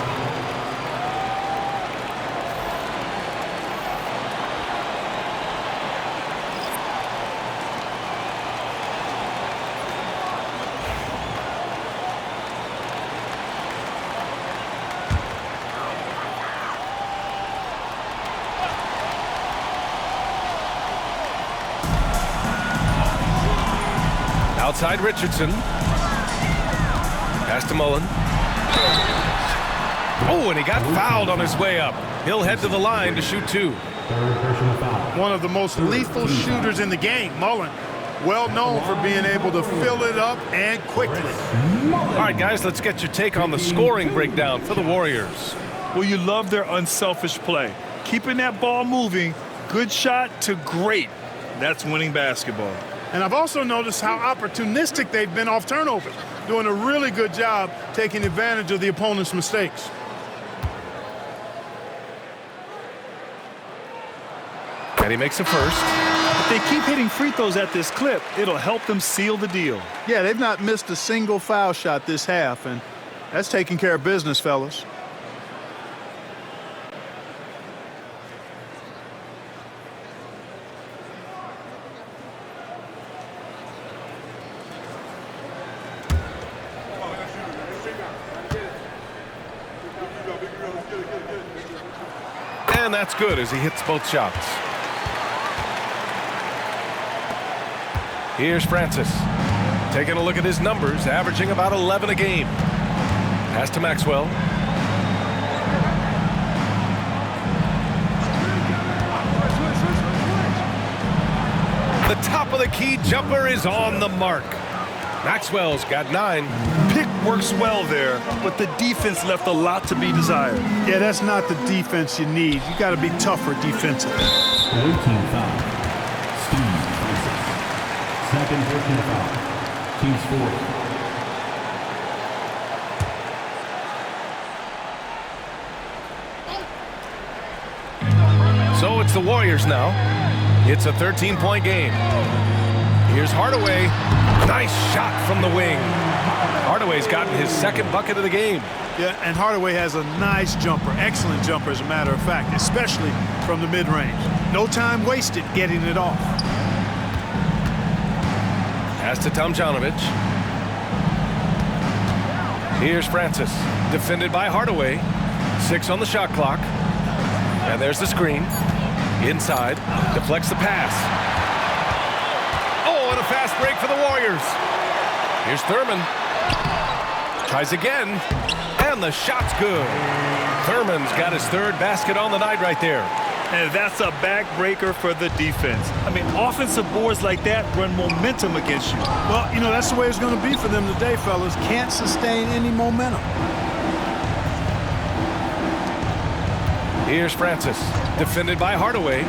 Outside Richardson. Pass to Mullen. Oh, and he got fouled on his way up. He'll head to the line to shoot 2. One of the most lethal shooters in the game, Mullen. Well known for being able to fill it up and quickly. All right, guys, let's get your take on the scoring breakdown for the Warriors. Well, you love their unselfish play. Keeping that ball moving, good shot to great. That's winning basketball. And I've also noticed how opportunistic they've been off turnovers, doing a really good job taking advantage of the opponent's mistakes. And he makes a first. If they keep hitting free throws at this clip, it'll help them seal the deal. Yeah, they've not missed a single foul shot this half, and that's taking care of business, fellas. And that's good as he hits both shots. Here's Francis. Taking a look at his numbers, averaging about 11 a game. Pass to Maxwell. The top of the key jumper is on the mark. Maxwell's got 9. Pick works well there, but the defense left a lot to be desired. Yeah, that's not the defense you need. You got to be tougher defensively. 14 foul. Steve Francis. Second personal foul. Team's 4. So it's the Warriors now. It's a 13-point game. Here's Hardaway. Nice shot from the wing. Hardaway's gotten his second bucket of the game. Yeah, and Hardaway has a nice jumper, excellent jumper as a matter of fact, especially from the mid-range. No time wasted getting it off. Pass to Tomjanovich. Here's Francis, defended by Hardaway. 6 on the shot clock. And there's the screen. Inside, deflects the pass. Oh, and a fast break for the Warriors. Here's Thurman. Tries again, and the shot's good. Thurman's got his third basket on the night right there. And that's a backbreaker for the defense. I mean, offensive boards like that run momentum against you. Well, you know, that's the way it's going to be for them today, fellas. Can't sustain any momentum. Here's Francis, defended by Hardaway.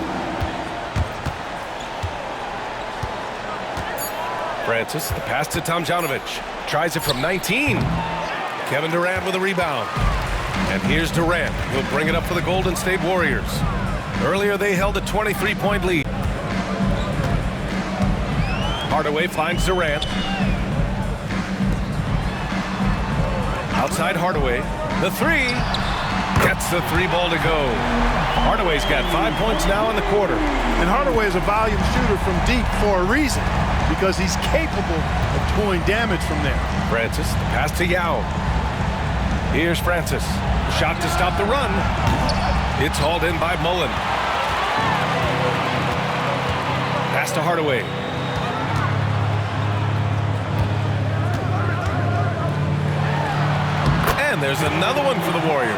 Francis, the pass to Tomljanovic. Tries it from 19. Kevin Durant with a rebound. And here's Durant. He'll bring it up for the Golden State Warriors. Earlier, they held a 23-point lead. Hardaway finds Durant. Outside Hardaway. The three. Gets the three ball to go. Hardaway's got 5 points now in the quarter. And Hardaway is a volume shooter from deep for a reason, because he's capable of doing damage from there. Francis, the pass to Yao. Here's Francis. The shot to stop the run. It's hauled in by Mullen. Pass to Hardaway. And there's another one for the Warriors.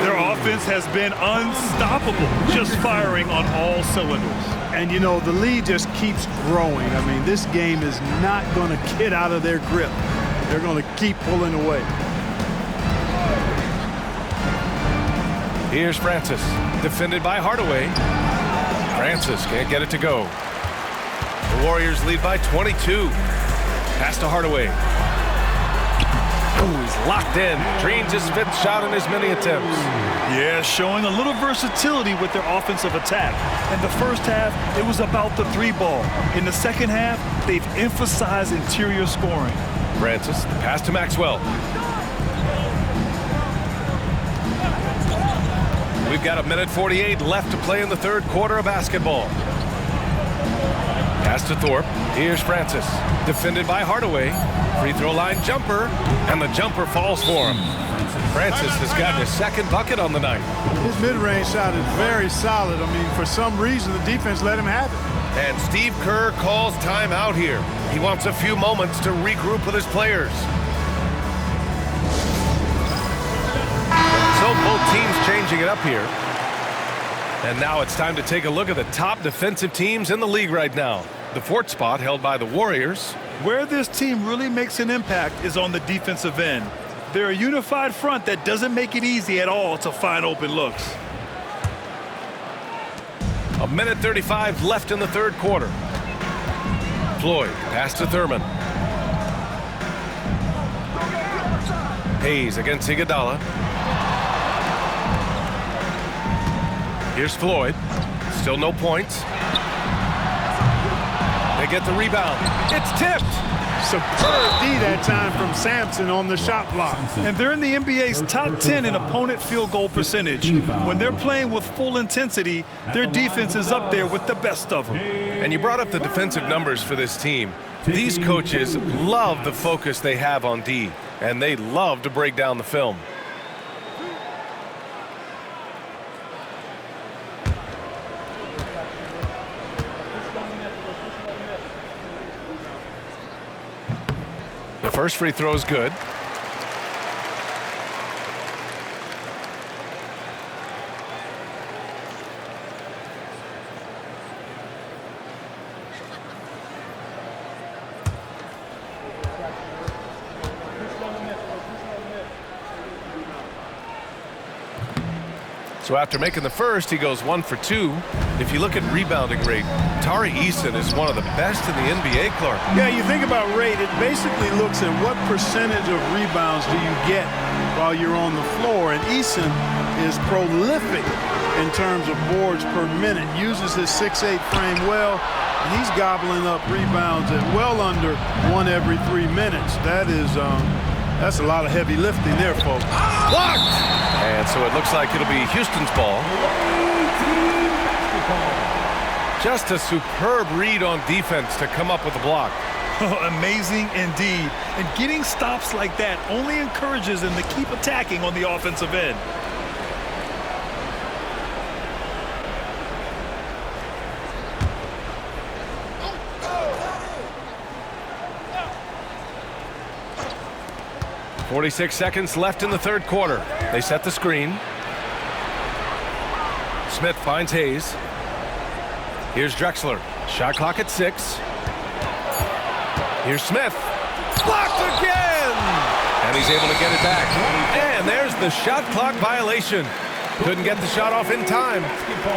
Their offense has been unstoppable, just firing on all cylinders. And, you know, the lead just keeps growing. I mean, this game is not going to get out of their grip. They're going to keep pulling away. Here's Francis, defended by Hardaway. Francis can't get it to go. The Warriors lead by 22. Pass to Hardaway. Ooh, he's locked in. Drains his fifth shot in as many attempts. Yeah, showing a little versatility with their offensive attack. In the first half, it was about the three ball. In the second half, they've emphasized interior scoring. Francis, the pass to Maxwell. We've got 1:48 left to play in the third quarter of basketball. Pass to Thorpe. Here's Francis, defended by Hardaway. Free throw line jumper, and the jumper falls for him. Francis has gotten his second bucket on the night. His mid-range shot is very solid. I mean, for some reason, the defense let him have it. And Steve Kerr calls timeout here. He wants a few moments to regroup with his players. So both teams changing it up here. And now it's time to take a look at the top defensive teams in the league right now. The fourth spot held by the Warriors. Where this team really makes an impact is on the defensive end. They're a unified front that doesn't make it easy at all to find open looks. 1:35 left in the third quarter. Floyd, pass to Thurman. Hayes against Iguodala. Here's Floyd. Still no points. They get the rebound. It's tipped. Superb D that time from Sampson on the shot block. And they're in the NBA's top 10 in opponent field goal percentage. When they're playing with full intensity, their defense is up there with the best of them. And you brought up the defensive numbers for this team. These coaches love the focus they have on D, and they love to break down the film. The first free throw is good. So after making the first, he goes 1 for 2. If you look at rebounding rate, Tari Eason is one of the best in the NBA, Clark. Yeah, you think about rate, it basically looks at what percentage of rebounds do you get while you're on the floor. And Eason is prolific in terms of boards per minute, uses his 6'8" frame well, and he's gobbling up rebounds at well under 1 every 3 minutes. That's a lot of heavy lifting there, folks. Blocked! And so it looks like it'll be Houston's ball. Just a superb read on defense to come up with a block. Amazing indeed. And getting stops like that only encourages them to keep attacking on the offensive end. 46 seconds left in the third quarter. They set the screen. Smith finds Hayes. Here's Drexler. Shot clock at 6. Here's Smith. Blocked again! And he's able to get it back. And there's the shot clock violation. Couldn't get the shot off in time.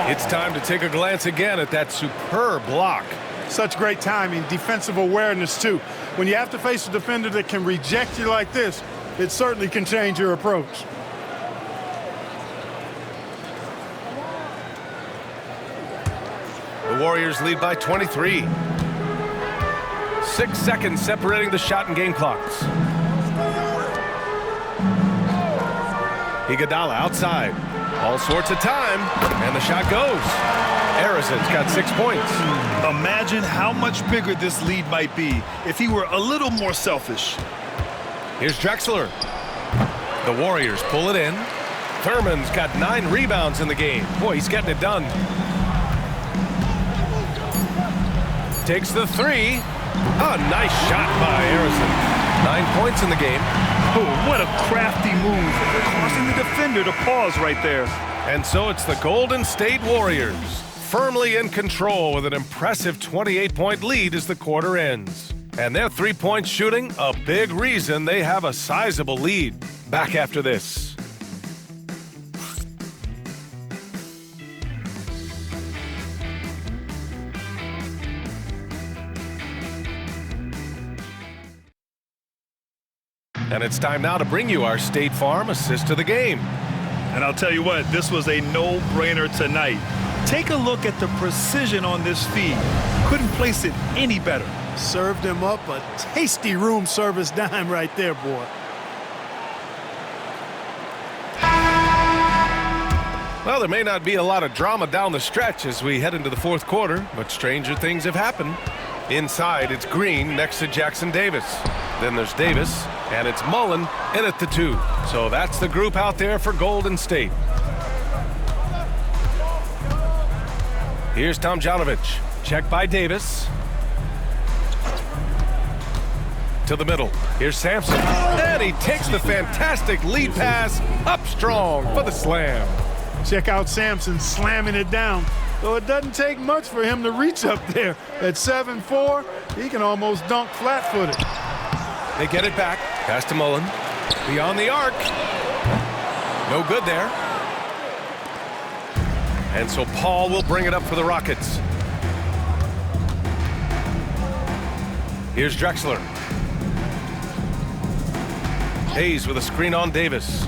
It's time to take a glance again at that superb block. Such great timing, defensive awareness too. When you have to face a defender that can reject you like this, it certainly can change your approach. The Warriors lead by 23. 6 seconds separating the shot and game clocks. Iguodala outside. All sorts of time, and the shot goes. Harrison's got 6 points. Imagine how much bigger this lead might be if he were a little more selfish. Here's Drexler. The Warriors pull it in. Thurman's got 9 rebounds in the game. Boy, he's getting it done. Takes the 3. Oh, nice shot by Harrison. 9 points in the game. Oh, what a crafty move, causing the defender to pause right there. And so it's the Golden State Warriors, firmly in control with an impressive 28-point lead as the quarter ends. And their three-point shooting, a big reason they have a sizable lead. Back after this. And it's time now to bring you our State Farm assist of the game. And I'll tell you what, this was a no-brainer tonight. Take a look at the precision on this feed. Couldn't place it any better. Served him up a tasty room service dime right there, boy. Well, there may not be a lot of drama down the stretch as we head into the fourth quarter, but stranger things have happened. Inside, it's Green next to Jackson Davis. Then there's Davis, and it's Mullen in at the 2. So that's the group out there for Golden State. Here's Tomjanovich. Check by Davis. To the middle. Here's Sampson. And he takes the fantastic lead pass up strong for the slam. Check out Sampson slamming it down. Though it doesn't take much for him to reach up there. At 7'4", he can almost dunk flat-footed. They get it back. Pass to Mullen. Beyond the arc. No good there. And so Paul will bring it up for the Rockets. Here's Drexler. Hayes with a screen on Davis.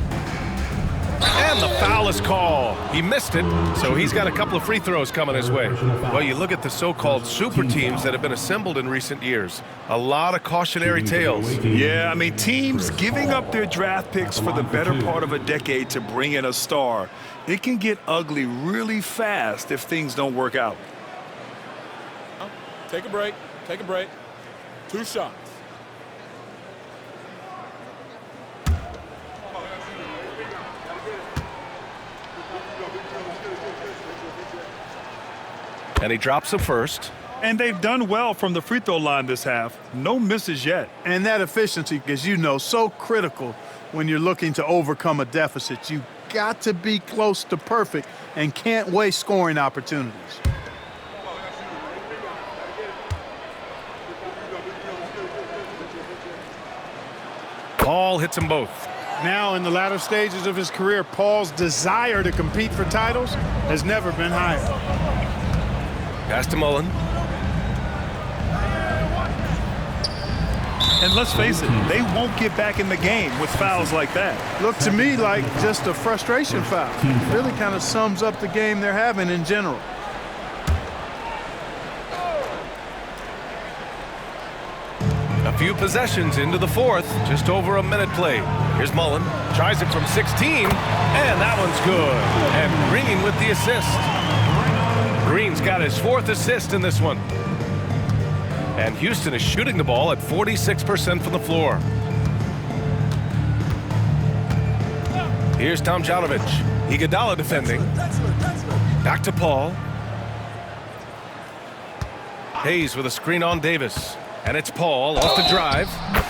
And the foul is called. He missed it, so he's got a couple of free throws coming his way. Well, you look at the so-called super teams that have been assembled in recent years. A lot of cautionary tales. Yeah, I mean, teams giving up their draft picks for the better part of a decade to bring in a star. It can get ugly really fast if things don't work out. Take a break. Take a break. 2 shots. And he drops the first. And they've done well from the free throw line this half. No misses yet. And that efficiency, as you know, so critical when you're looking to overcome a deficit. You've got to be close to perfect and can't waste scoring opportunities. Paul hits them both. Now, in the latter stages of his career, Paul's desire to compete for titles has never been higher. Pass to Mullen. And let's face it, they won't get back in the game with fouls like that. Look to me like just a frustration foul. It really kind of sums up the game they're having in general. A few possessions into the fourth, just over a minute played. Here's Mullen, tries it from 16, and that one's good. And Green with the assist. Green's got his 4th assist in this one. And Houston is shooting the ball at 46% from the floor. Here's Tomjanovich. Iguodala defending. Back to Paul. Hayes with a screen on Davis. And it's Paul off the drive.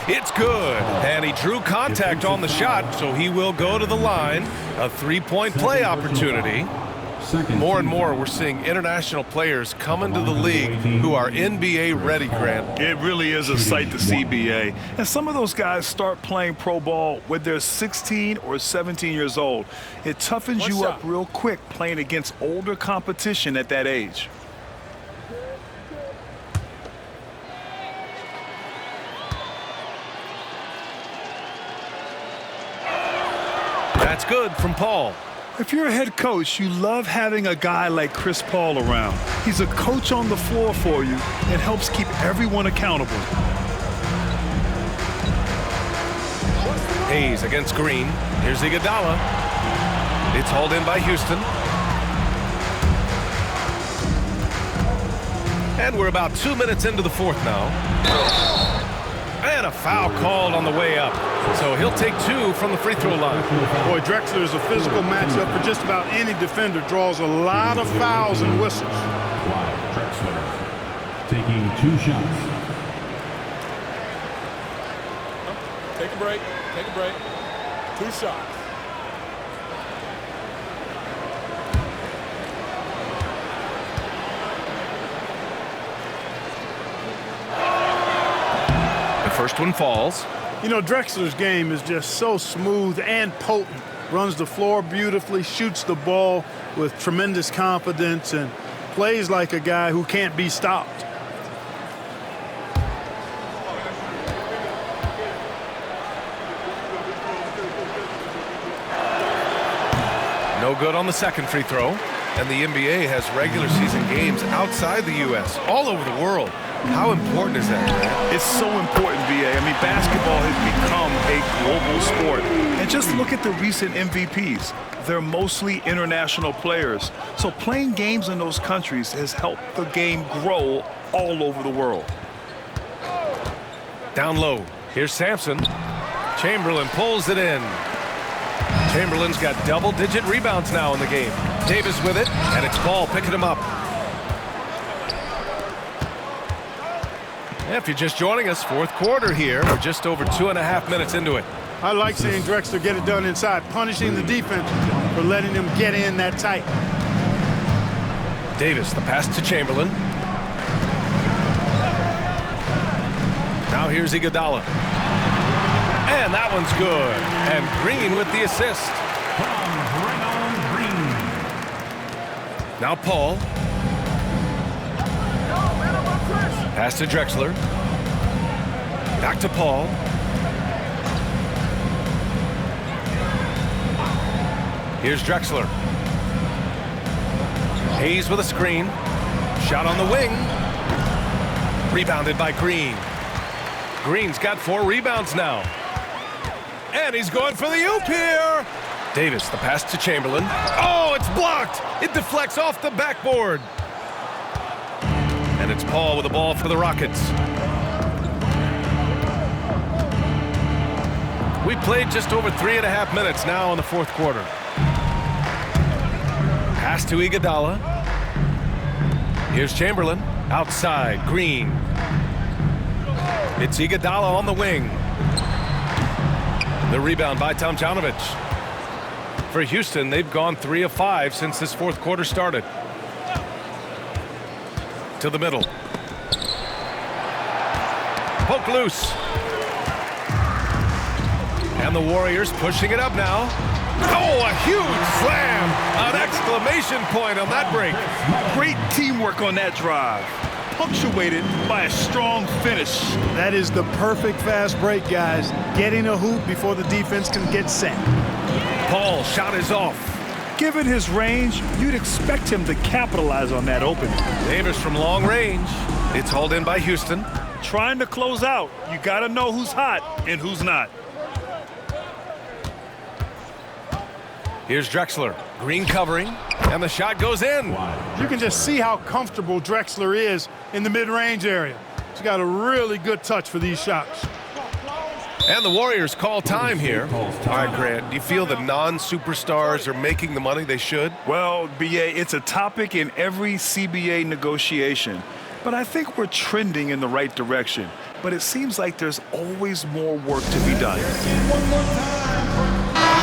It's good. And he drew contact on the shot, so he will go to the line. A three-point play opportunity. More and more, we're seeing international players come into the league who are NBA ready, Grant. It really is a sight to see, BA. And some of those guys start playing pro ball when they're 16 or 17 years old. It toughens you up real quick playing against older competition at that age. That's good from Paul. If you're a head coach, you love having a guy like Chris Paul around. He's a coach on the floor for you and helps keep everyone accountable. Hayes against Green. Here's Iguodala. It's hauled in by Houston. And we're about 2 minutes into the fourth now. And a foul called on the way up. So he'll take two from the free throw line. Boy, Drexler is a physical matchup for just about any defender. Draws a lot of fouls and whistles. Drexler taking 2 shots. Take a break. Take a break. 2 shots. First one falls. You know, Drexler's game is just so smooth and potent. Runs the floor beautifully, shoots the ball with tremendous confidence, and plays like a guy who can't be stopped. No good on the second free throw. And the NBA has regular season games outside the U.S., all over the world. How important is that, man? It's so important, VA. I mean, basketball has become a global sport. And just look at the recent MVPs. They're mostly international players. So playing games in those countries has helped the game grow all over the world. Down low. Here's Sampson. Chamberlain pulls it in. Chamberlain's got double-digit rebounds now in the game. Davis with it, and it's Paul picking him up. If you're just joining us, fourth quarter here. We're just over 2.5 minutes into it. I like seeing Drexler get it done inside, punishing the defense for letting them get in that tight. Davis, the pass to Chamberlain. Now here's Iguodala. And that one's good. And Green with the assist. Now Paul. Pass to Drexler. Back to Paul. Here's Drexler. Hayes with a screen. Shot on the wing. Rebounded by Green. Green's got 4 rebounds now. And he's going for the oop here. Davis, the pass to Chamberlain. Oh, it's blocked. It deflects off the backboard. And it's Paul with the ball for the Rockets. We played just over 3.5 minutes now in the fourth quarter. Pass to Iguodala. Here's Chamberlain. Outside, Green. It's Iguodala on the wing. The rebound by Tomjanovich. For Houston, they've gone 3 of 5 since this fourth quarter started. To the middle. Poke loose. And the Warriors pushing it up now. Oh, a huge slam. An exclamation point on that break. Great teamwork on that drive. Punctuated by a strong finish. That is the perfect fast break, guys. Getting a hoop before the defense can get set. Paul shot is off. Given his range, you'd expect him to capitalize on that opening. Davis from long range. It's hauled in by Houston. Trying to close out, you got to know who's hot and who's not. Here's Drexler. Green covering, and the shot goes in. You can just see how comfortable Drexler is in the mid-range area. He's got a really good touch for these shots. And the Warriors call time here. All right, Grant, do you feel the non-superstars are making the money they should? Well, BA, it's a topic in every CBA negotiation. but I think we're trending in the right direction. But it seems like there's always more work to be done.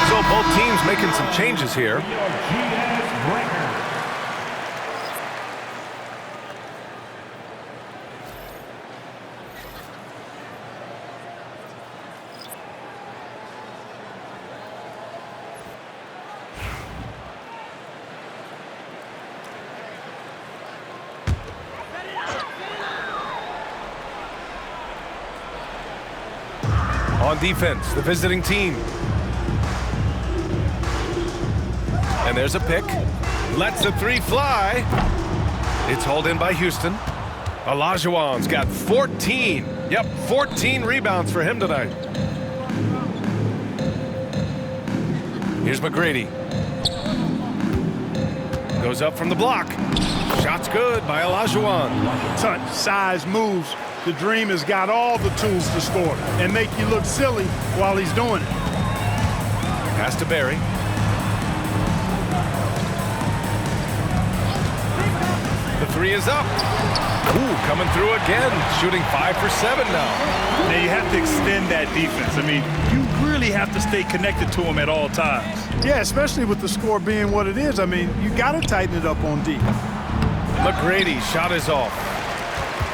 So both teams making some changes here. On defense, the visiting team. And there's a pick. Lets the three fly. It's hauled in by Houston. Olajuwon's got 14. Yep, 14 rebounds for him tonight. Here's McGrady. Goes up from the block. Shot's good by Olajuwon. Touch, size, moves. The Dream has got all the tools to score and make you look silly while he's doing it. Pass to Barry. The three is up. Ooh, coming through again. Shooting 5 for 7 now. Now you have to extend that defense. I mean, you really have to stay connected to him at all times. Yeah, especially with the score being what it is. I mean, you got to tighten it up on D. McGrady, shot is off.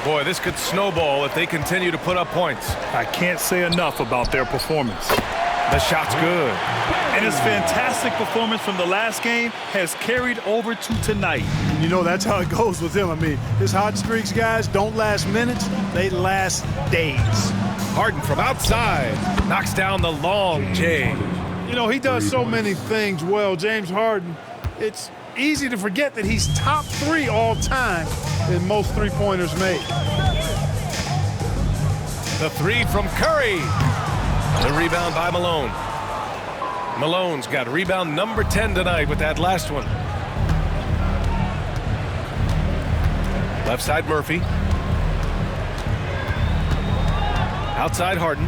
Boy, this could snowball if they continue to put up points. I can't say enough about their performance. The shot's good. And his fantastic performance from the last game has carried over to tonight. You know, that's how it goes with him. I mean, his hot streaks, guys, don't last minutes. They last days. Harden from outside. Knocks down the long J. You know, he does so many things well, James Harden. It's easy to forget that he's top 3 all time in most three-pointers made. The three from Curry. The rebound by Malone. Malone's got rebound number 10 tonight with that last one. Left side Murphy. Outside Harden.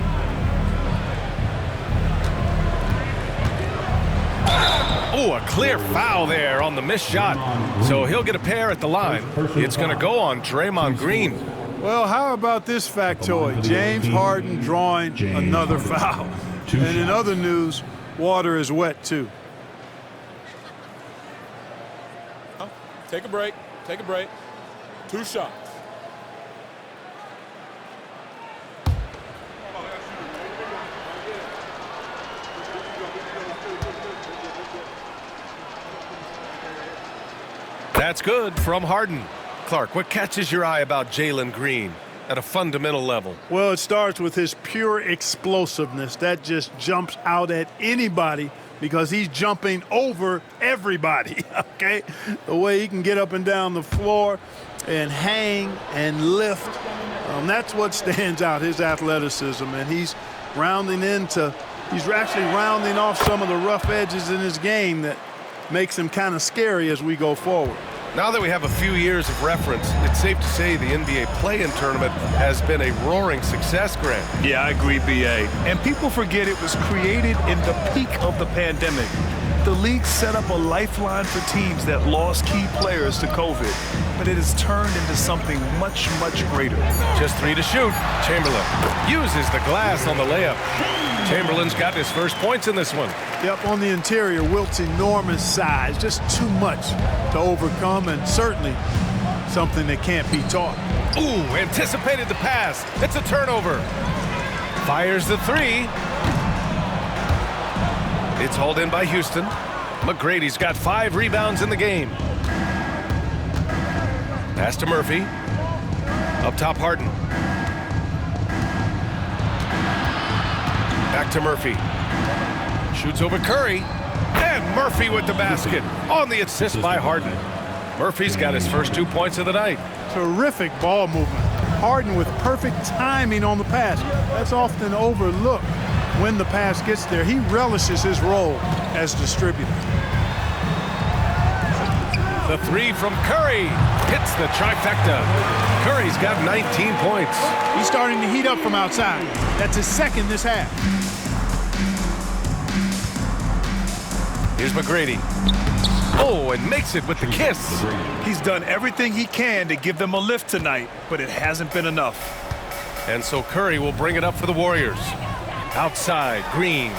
Oh, a clear foul there on the missed shot. So he'll get a pair at the line. It's going to go on Draymond Green. Well, how about this factoid? James Harden drawing another foul. And in other news, water is wet too. Take a break. Take a break. 2 shots. That's good from Harden. Clark, what catches your eye about Jalen Green at a fundamental level? Well, it starts with his pure explosiveness. That just jumps out at anybody because he's jumping over everybody, okay? The way he can get up and down the floor and hang and lift, that's what stands out, his athleticism. And he's actually rounding off some of the rough edges in his game that makes him kind of scary as we go forward. Now that we have a few years of reference, it's safe to say the NBA play-in tournament has been a roaring success, Grant. Yeah, I agree, B.A. And people forget it was created in the peak of the pandemic. The league set up a lifeline for teams that lost key players to COVID, but it has turned into something much, much greater. Just 3 to shoot. Chamberlain uses the glass on the layup. Chamberlain's got his first points in this one. Yep, on the interior, Wilt's enormous size, just too much to overcome, and certainly something that can't be taught. Ooh, anticipated the pass. It's a turnover. Fires the 3. It's hauled in by Houston. McGrady's got 5 rebounds in the game. Pass to Murphy. Up top, Harden. Back to Murphy. Shoots over Curry. And Murphy with the basket on the assist by Harden. Murphy's got his first 2 points of the night. Terrific ball movement. Harden with perfect timing on the pass. That's often overlooked when the pass gets there. He relishes his role as distributor. The 3 from Curry hits the trifecta. Curry's got 19 points. He's starting to heat up from outside. That's his second this half. Here's McGrady. Oh, and makes it with the kiss. He's done everything he can to give them a lift tonight, but it hasn't been enough. And so Curry will bring it up for the Warriors. Outside, Green.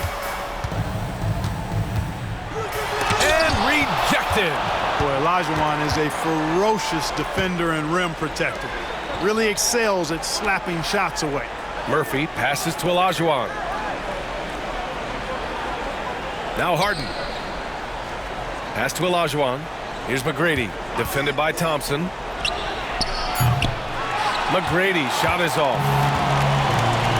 And rejected. Boy, Olajuwon is a ferocious defender and rim protector. Really excels at slapping shots away. Murphy passes to Olajuwon. Now Harden. Pass to Olajuwon. Here's McGrady, defended by Thompson. McGrady shot is off.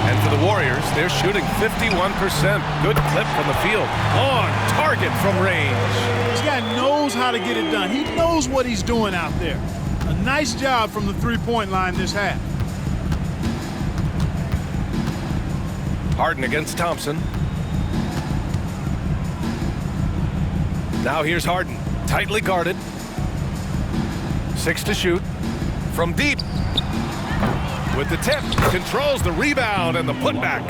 And for the Warriors, they're shooting 51%. Good clip from the field. On target from range. This guy knows how to get it done. He knows what he's doing out there. A nice job from the three-point line this half. Harden against Thompson. Now here's Harden, tightly guarded. 6 to shoot. From deep. With the tip, controls the rebound and the putback.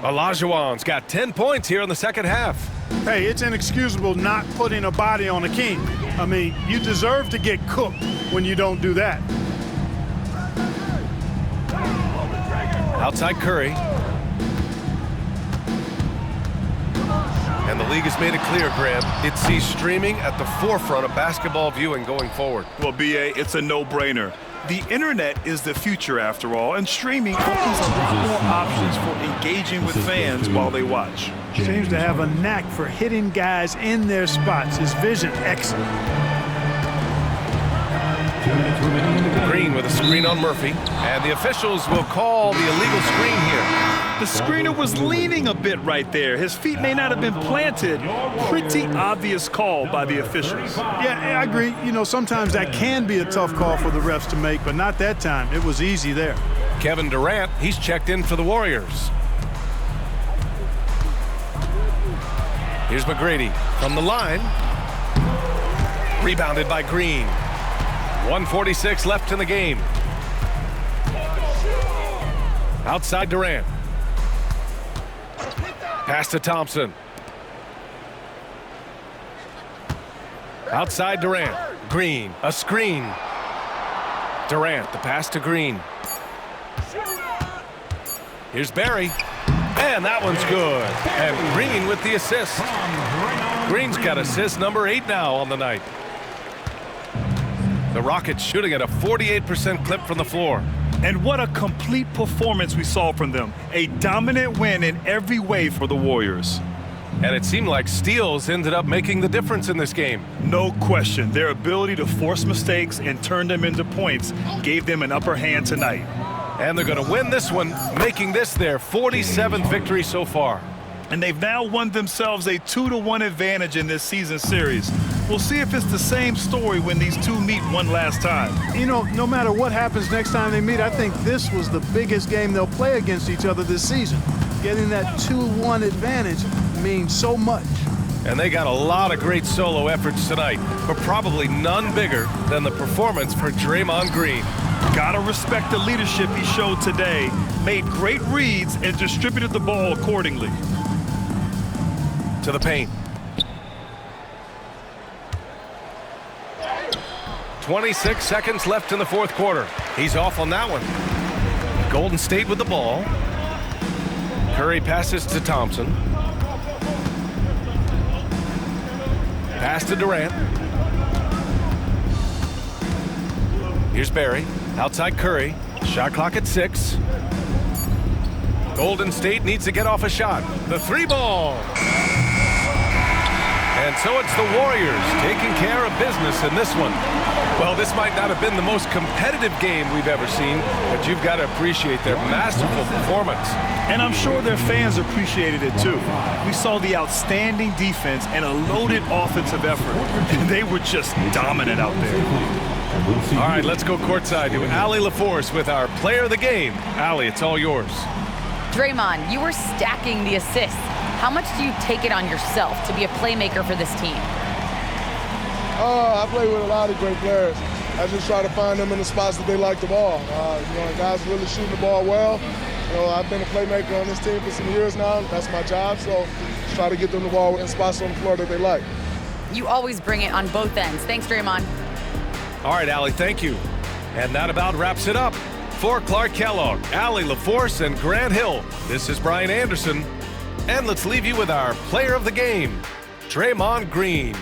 Olajuwon's got 10 points here in the second half. Hey, it's inexcusable not putting a body on a king. I mean, you deserve to get cooked when you don't do that. Outside Curry. And the league has made it clear, Graham, it sees streaming at the forefront of basketball viewing going forward. Well, B.A., it's a no-brainer. The internet is the future, after all, and streaming opens a lot more options for engaging with fans while they watch. Seems to have a knack for hitting guys in their spots. His vision, excellent. Green with a screen on Murphy, and the officials will call the illegal screen here. The screener was leaning a bit right there. His feet may not have been planted. Pretty obvious call by the officials. Yeah, I agree. You know, sometimes that can be a tough call for the refs to make, but not that time. It was easy there. Kevin Durant, he's checked in for the Warriors. Here's McGrady from the line. Rebounded by Green. 1:46 left in the game. Outside Durant. Pass to Thompson. Outside Durant. Green, a screen. Durant, the pass to Green. Here's Barry. And that one's good. And Green with the assist. Green's got assist number 8 now on the night. The Rockets shooting at a 48% clip from the floor. And what a complete performance we saw from them. A dominant win in every way for the Warriors. And it seemed like steals ended up making the difference in this game. No question. Their ability to force mistakes and turn them into points gave them an upper hand tonight. And they're going to win this one, making this their 47th victory so far. And they've now won themselves a 2-1 advantage in this season series. We'll see if it's the same story when these two meet one last time. You know, no matter what happens next time they meet, I think this was the biggest game they'll play against each other this season. Getting that 2-1 advantage means so much. And they got a lot of great solo efforts tonight, but probably none bigger than the performance for Draymond Green. Gotta respect the leadership he showed today. Made great reads and distributed the ball accordingly. To the paint. 26 seconds left in the fourth quarter. He's off on that one. Golden State with the ball. Curry passes to Thompson. Pass to Durant. Here's Barry. Outside Curry. Shot clock at 6. Golden State needs to get off a shot. The 3-ball. And so it's the Warriors taking care of business in this one. Well, this might not have been the most competitive game we've ever seen, but you've got to appreciate their masterful performance. And I'm sure their fans appreciated it too. We saw the outstanding defense and a loaded offensive effort. They were just dominant out there. All right, let's go courtside to Allie LaForce with our player of the game. Allie, it's all yours. Draymond, you were stacking the assists. How much do you take it on yourself to be a playmaker for this team? I play with a lot of great players. I just try to find them in the spots that they like the ball. Guys really shooting the ball well. I've been a playmaker on this team for some years now. That's my job, so just try to get them the ball in spots on the floor that they like. You always bring it on both ends. Thanks, Draymond. All right, Allie, thank you. And that about wraps it up. For Clark Kellogg, Allie LaForce, and Grant Hill, this is Brian Anderson. And let's leave you with our player of the game, Draymond Green.